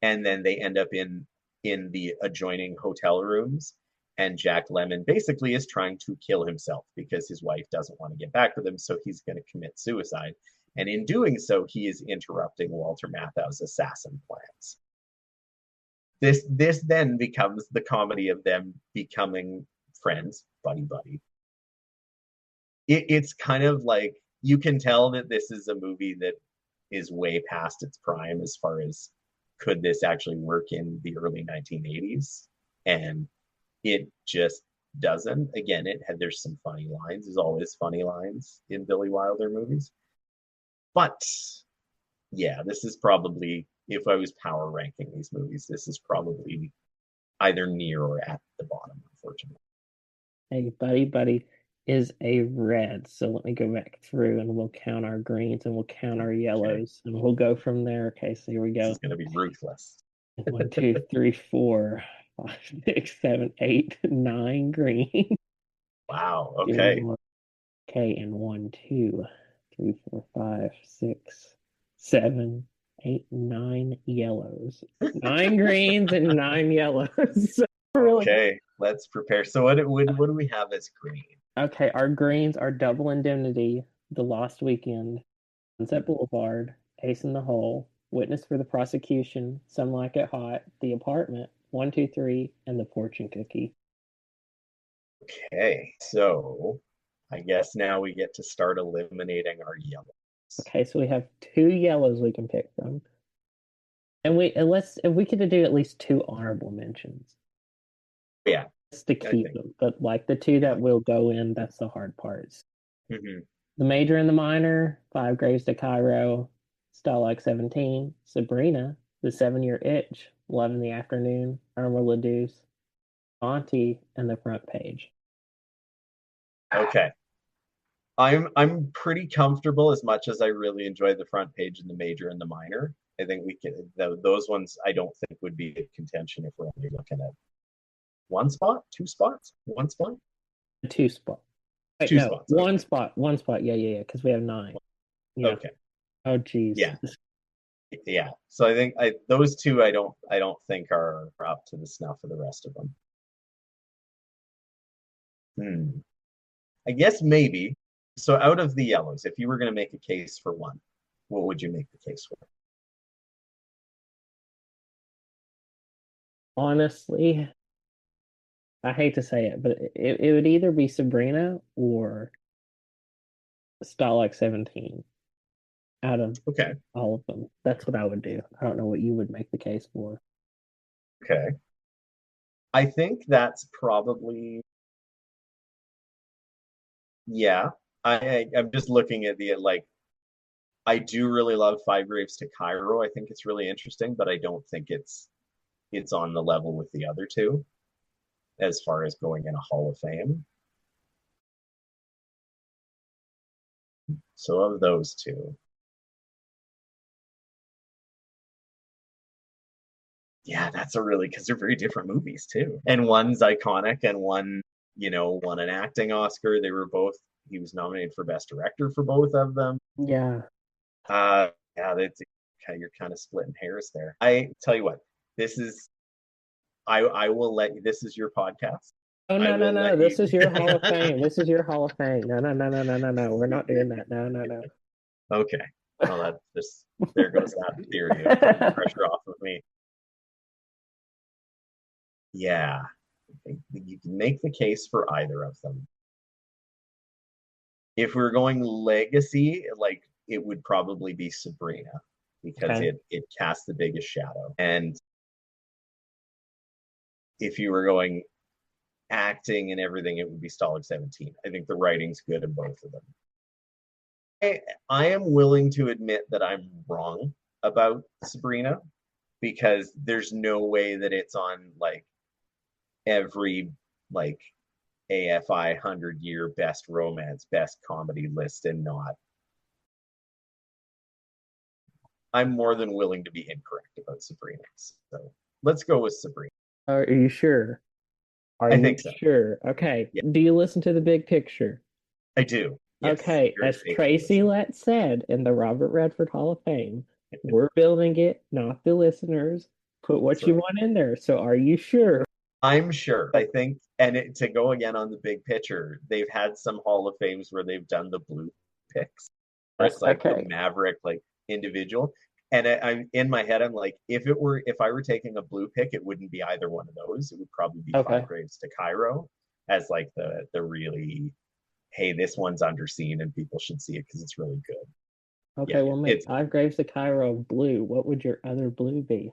And then they end up in the adjoining hotel rooms, and Jack Lemmon basically is trying to kill himself because his wife doesn't want to get back with him, so he's going to commit suicide. And in doing so, he is interrupting Walter Matthau's assassin plans. This then becomes the comedy of them becoming friends, buddy. It's kind of like, you can tell that this is a movie that is way past its prime as far as could this actually work in the early 1980s, and it just doesn't. Again, there's some funny lines. There's always funny lines in Billy Wilder movies, but yeah, this is probably, if I was power ranking these movies, this is probably either near or at the bottom, unfortunately. Hey, Buddy is a red. So let me go back through and we'll count our greens and we'll count our yellows and we'll go from there. Okay, so here we go. This is going to be ruthless. 1, 2, 3, 4, 5, 6, 7, 8, 9 green. Wow. Okay. Okay, and 1, 2, 3, 4, 5, 6, 7, 8, 9 yellows. 9 greens and 9 yellows. Okay, let's prepare. So what do we have as green? Okay, our greens are Double Indemnity, The Lost Weekend, Sunset Boulevard, Ace in the Hole, Witness for the Prosecution, Some Like It Hot, The Apartment, 123, and the fortune cookie. Okay, so I guess now we get to start eliminating our yellows. Okay, so we have 2 yellows we can pick from. And if we could do at least 2 honorable mentions. Yeah. Just to keep them. But like the 2 that will go in, that's the hard parts. Mm-hmm. The Major and the Minor, 5 Graves to Cairo, Stalag 17, Sabrina, The 7-Year Itch, Love in the Afternoon, Irma La Deuce, Auntie, and The Front Page. Okay. I'm pretty comfortable as much as I really enjoy The Front Page and The Major and the Minor. I think we can those ones I don't think would be in contention if we're only looking at 1 spot, 2 spots, 1 spot, 2 spot. Wait, 2 no, spots. 1 spot, 1 spot. Yeah, because we have 9. Yeah. Okay. Oh, geez. Yeah. So I think those 2 I don't think are up to the snuff of the rest of them. I guess maybe. So out of the yellows, if you were going to make a case for one, what would you make the case for? Honestly, I hate to say it, but it would either be Sabrina or Stalag 17 out of all of them. That's what I would do. I don't know what you would make the case for. Okay. I think that's probably, yeah. I'm just looking at I do really love 5 Graves to Cairo. I think it's really interesting, but I don't think it's on the level with the other 2 as far as going in a Hall of Fame. So of those 2. Yeah, that's because they're very different movies too. And one's iconic and one, won an acting Oscar. He was nominated for Best Director for both of them. Yeah. Yeah, you're kind of splitting hairs there. I tell you what, I will let you, this is your podcast. Oh, no. This is your Hall of Fame. This is your Hall of Fame. No. We're not doing that. No. Okay. Well, there goes that theory of putting pressure off of me. Yeah, you can make the case for either of them. If we're going legacy, it would probably be Sabrina because it casts the biggest shadow. And if you were going acting and everything, it would be Stalag 17. I think the writing's good in both of them. I am willing to admit that I'm wrong about Sabrina because there's no way that it's on every AFI 100-year best romance, best comedy list and not. I'm more than willing to be incorrect about Sabrina. So let's go with Sabrina. Are you sure? I think so. Sure. Okay. Yeah. Do you listen to The Big Picture? I do. Yes. Okay. As Tracy Letts said in the Robert Redford Hall of Fame, we're building it, not the listeners. Put what you want in there. So are you sure? I'm sure. I think, and to go again on The Big Picture, they've had some Hall of Fames where they've done the blue picks. It's the Maverick, individual. And I'm in my head, I'm like, if I were taking a blue pick, it wouldn't be either one of those. It would probably be 5 Graves to Cairo as the really, hey, this one's underseen and people should see it because it's really good. Okay, well, mate, 5 Graves to Cairo blue. What would your other blue be?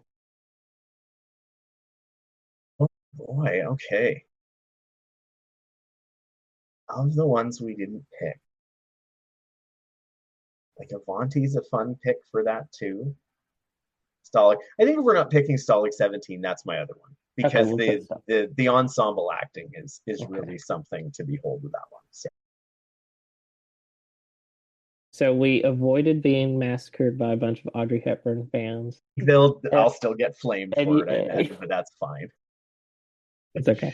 Oh boy, okay. Of the ones we didn't pick, Avanti's a fun pick for that too. Stalag. I think if we're not picking Stalag 17, that's my other one because the ensemble acting is really something to behold with that one. So we avoided being massacred by a bunch of Audrey Hepburn fans. I'll still get flamed for it, but that's fine. It's okay.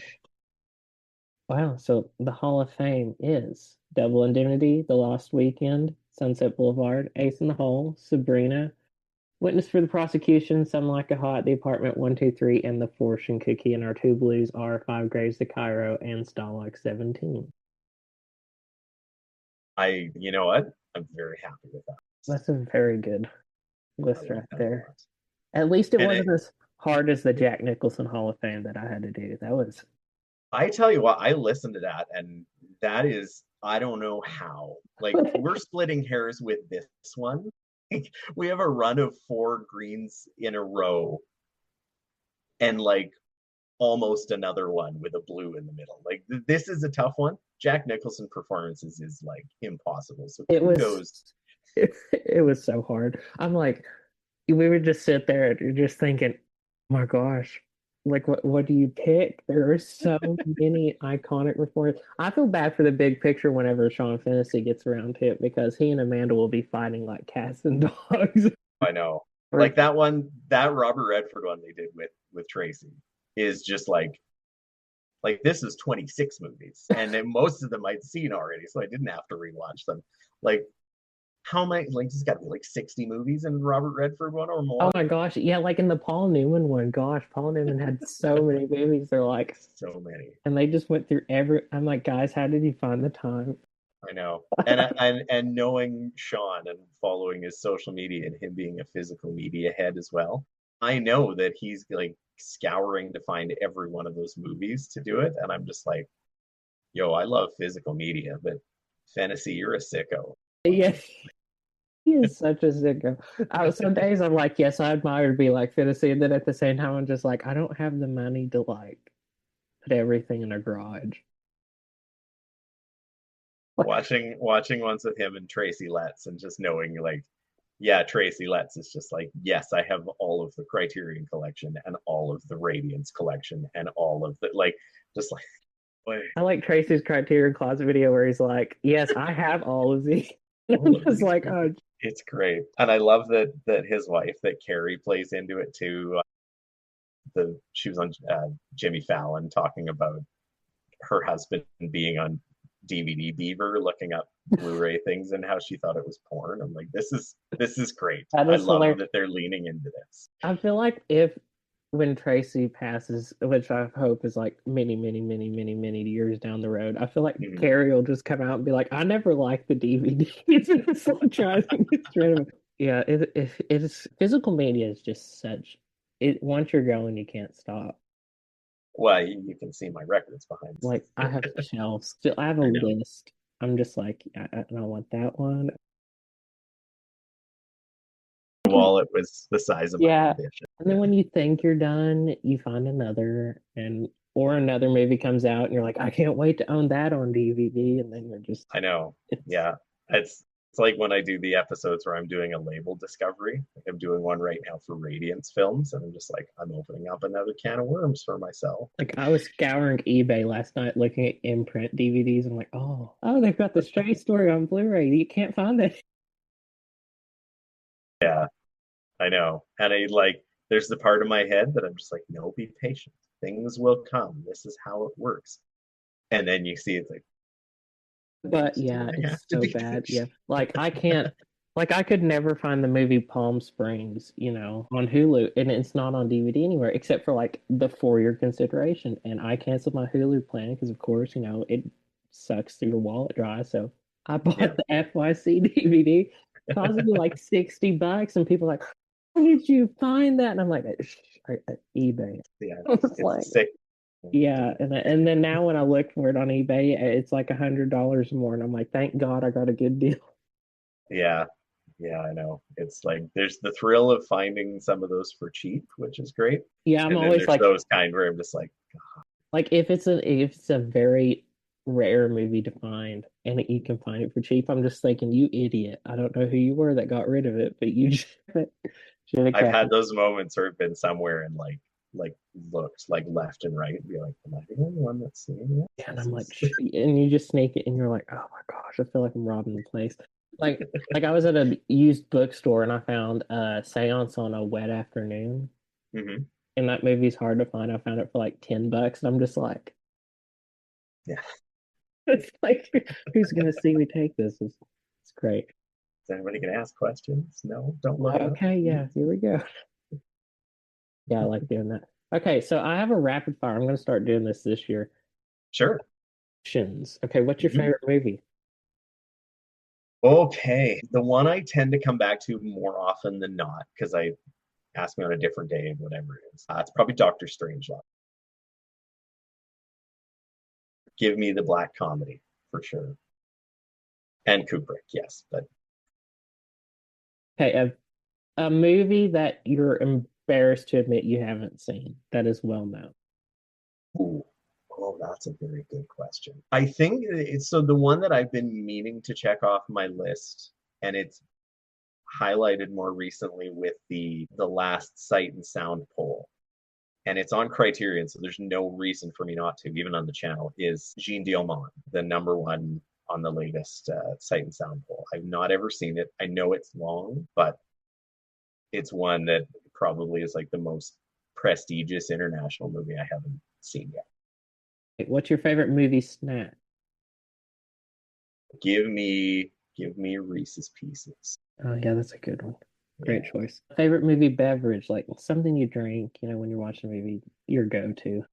Wow, so the Hall of Fame is Double Indemnity, The Lost Weekend, Sunset Boulevard, Ace in the Hole, Sabrina, Witness for the Prosecution, Some Like It Hot, The Apartment 123, and The Fortune Cookie. And our 2 blues are 5 Graves to Cairo and Stalag 17. You know what? I'm very happy with that. That's a very good list right there. At least it wasn't as hard as the Jack Nicholson Hall of Fame that I had to do. That was I tell you what, I listened to that, and that is, I don't know how. Like, we're splitting hairs with this one. We have a run of 4 greens in a row, and like almost another one with a blue in the middle. Like, this is a tough one. Jack Nicholson performances is like impossible. So it kudos. was it was so hard. I'm like, we would just sit there and you're just thinking, oh my gosh, like what do you pick? There are so many iconic performances. I feel bad for the big picture whenever Sean Fennessy gets around to it because he and Amanda will be fighting like cats and dogs. I know. Or Like that one, that Robert Redford one they did with Tracy is just like this is 26 movies, and then most of them I'd seen already, so I didn't have to rewatch them. Like, how many? Like, it's got to be like 60 movies in Robert Redford one or oh more. my gosh, yeah, like in the Paul Newman one, gosh, Paul Newman had so many movies. They're like So many. and they just went through every. I'm like, guys, how did you find the time? I know. And knowing Sean and following his social media and him being a physical media head as well, I know that he's like scouring to find every one of those movies to do it. And I'm just like, yo, I love physical media, but Fantasy, you're a sicko. Yeah, he is such a sicko. Some days I'm like, yes, I admire to be like Fantasy, and then at the same time, I'm just like, I don't have the money to like put everything in a garage. Watching ones with him and Tracy Letts and just knowing like, yeah, Tracy Letts is just like, yes, I have all of the Criterion collection and all of the Radiance collection and all of the like, just like, boy, I like Tracy's Criterion Closet video where he's like, yes, I have all of these. all I'm of just these like, movies. oh, It's great, and I love that his wife, that Carrie, plays into it too. She was on Jimmy Fallon talking about her husband being on DVD Beaver, looking up Blu-ray things and how she thought it was porn. I'm like, this is great. that I is love hilarious. that they're leaning into this. I feel like if when Tracy passes, which I hope is like many, many, many, many, many years down the road, I feel like Mhm. Carrie will just come out and be like, I never liked the DVD. It's just like trying to get rid of it. Yeah, it is physical media is just such it once you're going, you can't stop. Well, you can see my records behind. Like I have shelves. Still I have a I know. list. I'm just like, I don't want that one. The wallet was the size of my Yeah. ambition. And then Yeah. when you think you're done, you find another and or another movie comes out and you're like, I can't wait to own that on DVD. And then you're just I know. it's Yeah. It's like when I do the episodes where I'm doing a label discovery. Like I'm doing one right now for Radiance Films, and I'm just like, I'm opening up another can of worms for myself. like I was scouring eBay last night looking at imprint DVDs. I'm like, oh, they've got the Stray Story on Blu-ray. You can't find that. Yeah, I know. And I like, there's the part of my head that I'm just like, no, be patient. Things will come. This is how it works. And then you see it's like, But do yeah, I have it's to so be bad. Yeah. patient? Like I can't like I could never find the movie Palm Springs, on Hulu, and it's not on DVD anywhere except for like the for your consideration. And I canceled my Hulu plan because of course, it sucks through your wallet dry. So I bought Yeah. the FYC DVD. Costed me like $60 and people are like, how did you find that? And I'm like, eBay. Yeah. It's It's like sick. yeah, and then now when I look for it on eBay, it's like $100 more, and I'm like, thank God I got a good deal. Yeah. Yeah, I know. It's like there's the thrill of finding some of those for cheap, which is great. Yeah, I'm And then always there's like those kind where I'm just like, if it's a very rare movie to find and you can find it for cheap, I'm just thinking, you idiot. I don't know who you were that got rid of it, but you should have I've kept had it. those moments where I've been somewhere and like looked like left and right and be like, am I the only one that's seeing it? Yeah, and I'm like, and you just sneak it, and you're like, oh my gosh, I feel like I'm robbing the place. Like I was at a used bookstore and I found Seance on a Wet Afternoon. Hmm. And that movie's hard to find. I found it for like $10, and I'm just like, Yeah. it's like, who's gonna see me take this? It's great. Is anybody gonna ask questions? No, don't look it up. Okay, yeah, here we go. Yeah, I like doing that. Okay, so I have a rapid fire. I'm gonna start doing this year. Sure. Questions. Okay, what's your Mhm. favorite movie? Okay. The one I tend to come back to more often than not, because I ask me on a different day, whatever it is. It's probably Doctor Strangelove. Give me the black comedy for sure. And Kubrick, yes, but Okay, a movie that you're embarrassed to admit you haven't seen that is well known. ooh, oh, that's a very good question. I think it's so the one that I've been meaning to check off my list, and it's highlighted more recently with the last Sight and Sound poll, and it's on Criterion, so there's no reason for me not to, even on the channel, is Jean Dielman, the number one on the latest Sight and Sound poll. I've not ever seen it. I know it's long, but it's one that probably is like the most prestigious international movie I haven't seen yet. What's your favorite movie snack? Give me Reese's Pieces. Oh yeah, that's a good one. Great Yeah. choice. Favorite movie beverage, like something you drink, when you're watching a movie, your go-to.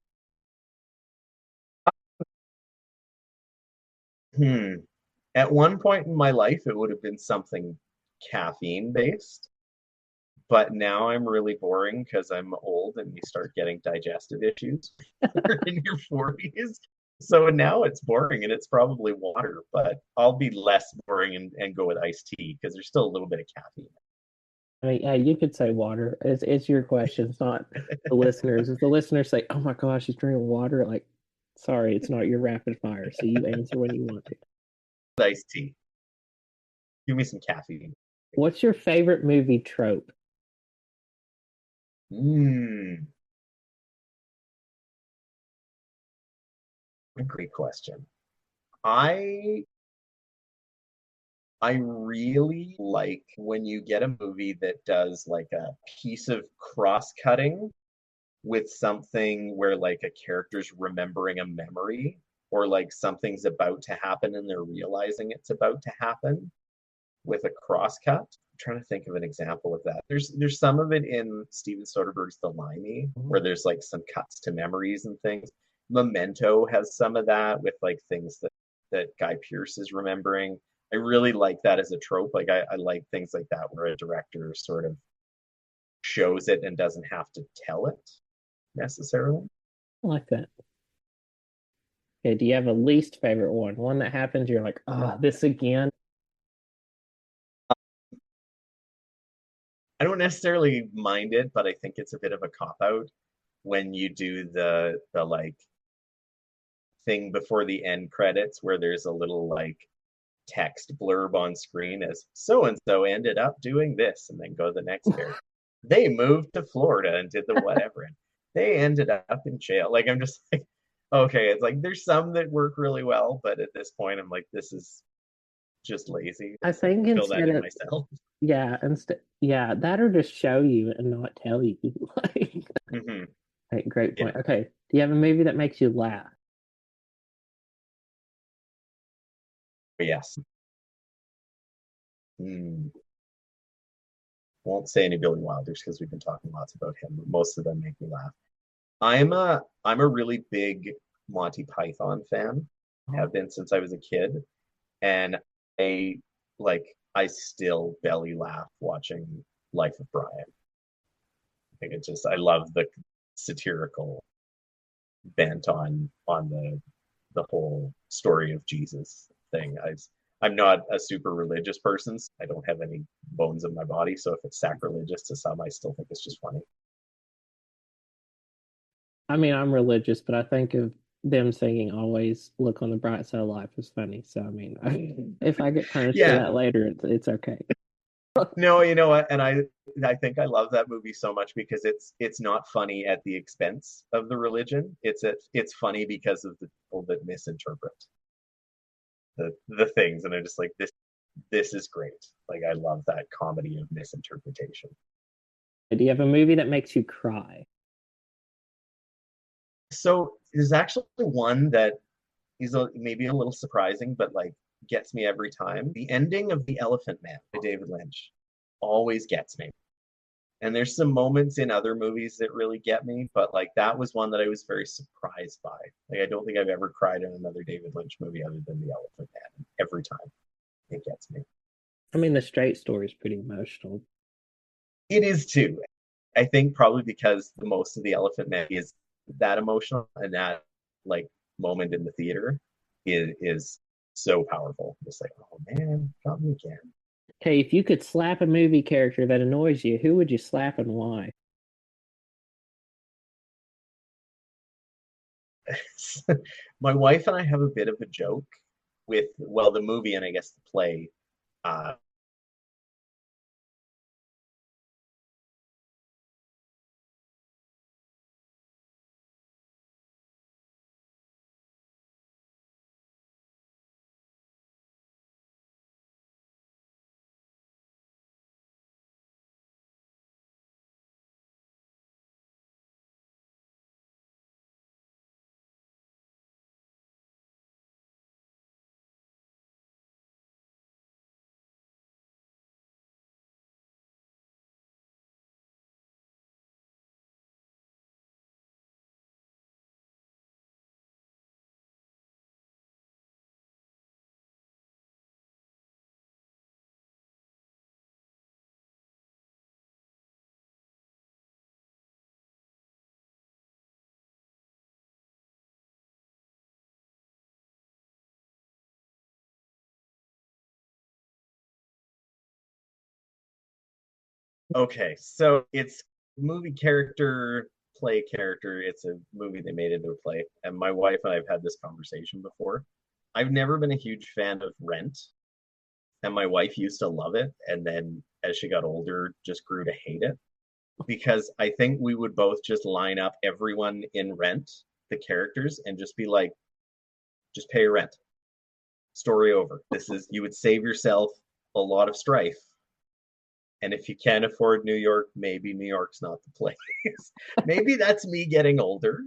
At one point in my life, it would have been something caffeine based, but now I'm really boring because I'm old and you start getting digestive issues in your 40s. So now it's boring and it's probably water, but I'll be less boring and go with iced tea because there's still a little bit of caffeine. I mean, yeah, you could say water. It's your question. It's not the listeners. If the listeners say, "Oh my gosh, he's drinking water," like, sorry, it's not your rapid fire. So you answer when you want to. Iced tea. Give me some caffeine. What's your favorite movie trope? Mm, a great question. I I really like when you get a movie that does like a piece of cross-cutting with something where like a character's remembering a memory or like something's about to happen and they're realizing it's about to happen with a crosscut. I'm trying to think of an example of that. There's some of it in Steven Soderbergh's The Limey where there's like some cuts to memories and things. Memento has some of that with like things that Guy Pearce is remembering. I really like that as a trope. Like I like things like that where a director sort of shows it and doesn't have to tell it necessarily. I like that. Okay, do you have a least favorite one? One that happens, you're like, oh, this again. I don't necessarily mind it, but I think it's a bit of a cop out when you do the like thing before the end credits where there's a little like text blurb on screen as so and so ended up doing this and then go to the next character. They moved to Florida and did the whatever and they ended up in jail. Like I'm just like, okay, it's like there's some that work really well, but at this point I'm like, this is just lazy. I think Fill that instead in of myself. yeah, that or just show you and not tell you. Like, Mm-hmm. right, great point. Yeah. Okay, do you have a movie that makes you laugh? Yes. Mm. Won't say any Billy Wilders because we've been talking lots about him, but most of them make me laugh. I'm a really big Monty Python fan. Have been since I was a kid, and I I still belly laugh watching Life of Brian. I think it's just I love the satirical bent on the whole story of Jesus thing. I'm not a super religious person. So I don't have any bones in my body, so if it's sacrilegious to some, I still think it's just funny. I mean, I'm religious, but I think of them singing "Always Look on the Bright Side of Life" is funny. So I mean, if I get punished for Yeah, that later, it's okay. no, you know what? And I think I love that movie so much because it's not funny at the expense of the religion. It's funny because of the people that misinterpret the things, and I'm just like this is great. Like I love that comedy of misinterpretation. Do you have a movie that makes you cry? So there's actually one that is maybe a little surprising, but like gets me every time. The ending of The Elephant Man by David Lynch always gets me. And there's some moments in other movies that really get me, but like that was one that I was very surprised by. Like I don't think I've ever cried in another David Lynch movie other than The Elephant Man. Every time it gets me. I mean, The Straight Story is pretty emotional. It is too. I think probably because the most of the Elephant Man is that emotional, and that like moment in the theater is so powerful. It's like, oh man, got me again. Okay, if you could slap a movie character that annoys you, who would you slap and why? My wife and I have a bit of a joke with, well, the movie and I guess the play. Uh, okay, so it's movie character, play character. It's a movie they made into a play, and my wife and I have had this conversation before. I've never been a huge fan of Rent, and my wife used to love it, and then as she got older, just grew to hate it because I think we would both just line up everyone in Rent, the characters, and just be like, just pay your rent. Story over. This is, you would save yourself a lot of strife. And if you can't afford New York, maybe New York's not the place. Maybe that's me getting older.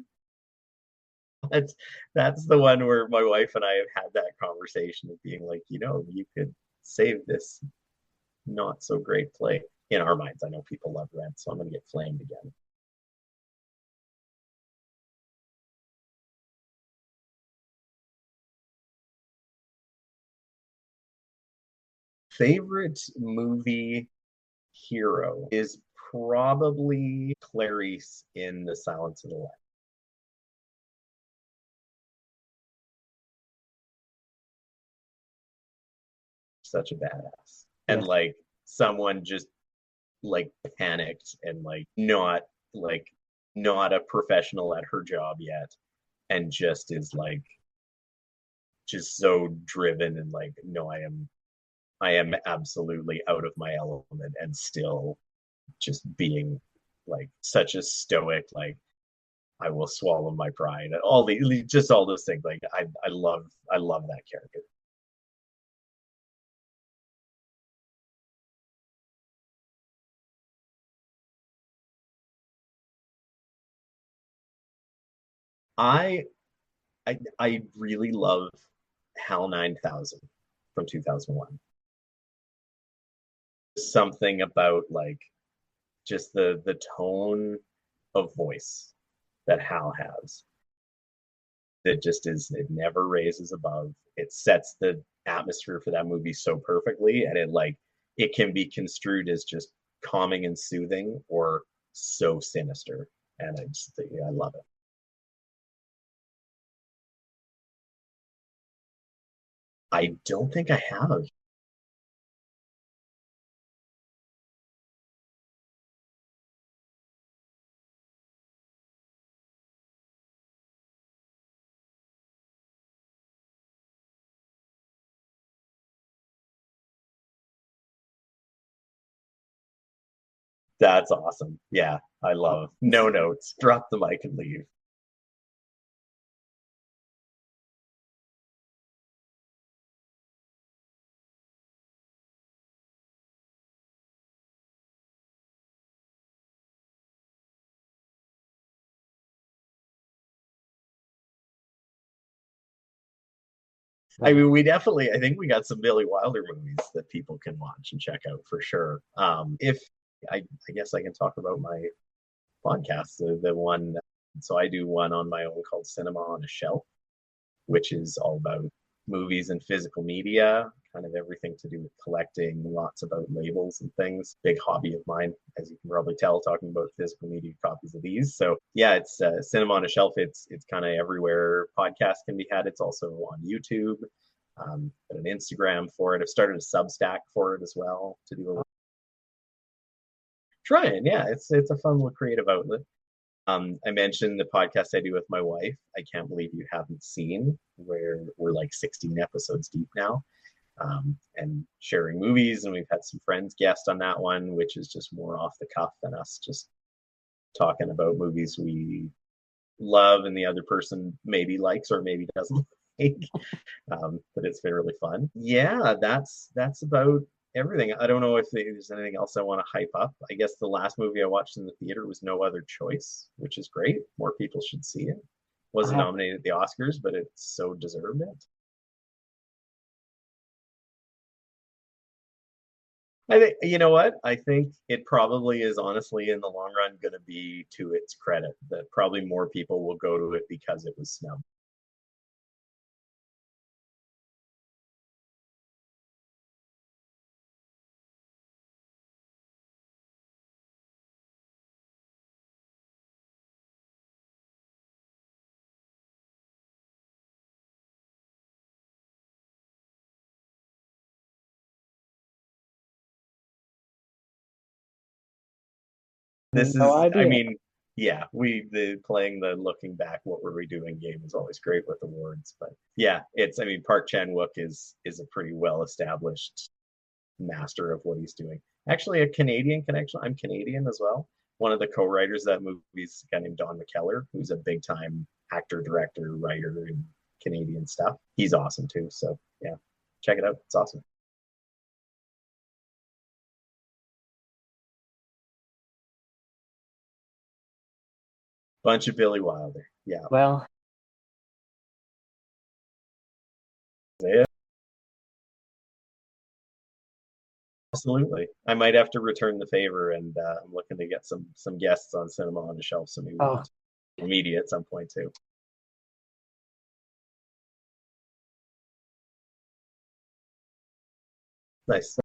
That's that's the one where my wife and I have had that conversation of being like, you could save this not so great play in our minds. I know people love Rent, so I'm going to get flamed again. Favorite movie hero is probably Clarice in The Silence of the Lambs. Such a badass. And Yes. like someone just like panicked and like not a professional at her job yet and just is like just so driven and like, no, I am absolutely out of my element and still just being like such a stoic, like I will swallow my pride. All the just all those things. Like I love that character. I I really love HAL 9000 from 2001. Something about like just the tone of voice that Hal has that just is, it never raises above. It sets the atmosphere for that movie so perfectly, and it can be construed as just calming and soothing or so sinister. And I love it. I don't think I have. That's awesome. Yeah, I love no notes. Drop the mic and leave. I Wow. mean, I think we got some Billy Wilder movies that people can watch and check out for sure. If I guess I can talk about my podcast, the one, so I do one on my own called Cinema on a Shelf, which is all about movies and physical media, kind of everything to do with collecting, lots about labels and things. Big hobby of mine, as you can probably tell, talking about physical media copies of these. So yeah, it's Cinema on a Shelf. It's kind of everywhere podcasts can be had. It's also on YouTube. Got an Instagram for it. I've started a Substack for it as well to do a trying. Yeah, it's a fun little creative outlet. I mentioned the podcast I do with my wife. I can't believe you haven't seen, where we're like 16 episodes deep now, and sharing movies. And we've had some friends guest on that one, which is just more off the cuff than us just talking about movies we love and the other person maybe likes or maybe doesn't like. But it's been really fun. Yeah, that's about everything. I don't know if there's anything else I want to hype up. I guess the last movie I watched in the theater was No Other Choice, which is great. More people should see it. Wasn't nominated at the Oscars, but it so deserved it. I think, you know what? I think it probably is honestly in the long run going to be to its credit that probably more people will go to it because it was snubbed. This No is, idea. I mean, yeah, playing the looking back, what were we doing game is always great with awards, but yeah, I mean, Park Chan-wook is a pretty well established master of what he's doing. Actually, a Canadian connection. I'm Canadian as well. One of the co-writers of that movie is a guy named Don McKellar, who's a big time actor, director, writer in Canadian stuff. He's awesome too. So yeah, check it out. It's awesome. Bunch of Billy Wilder. Yeah. Well, Yeah. Absolutely. I might have to return the favor, and I'm looking to get some guests on Cinema on the Shelf, so maybe we'll media at some point too. Nice.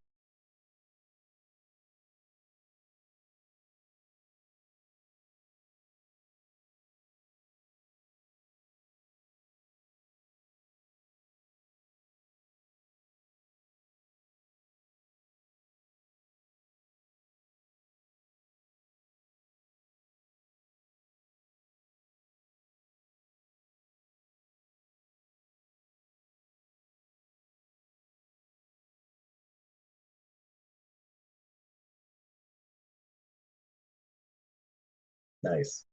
Nice.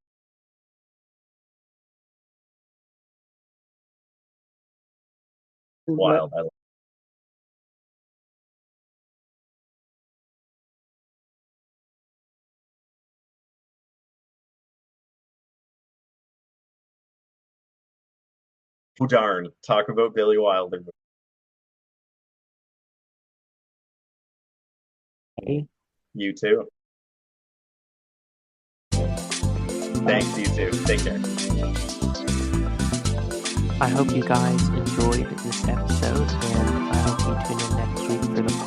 Wild. I Oh, darn. Talk about Billy Wilder. You too. Thanks, you too. Take care. I hope you guys enjoyed this episode, and I hope you tune in next week for the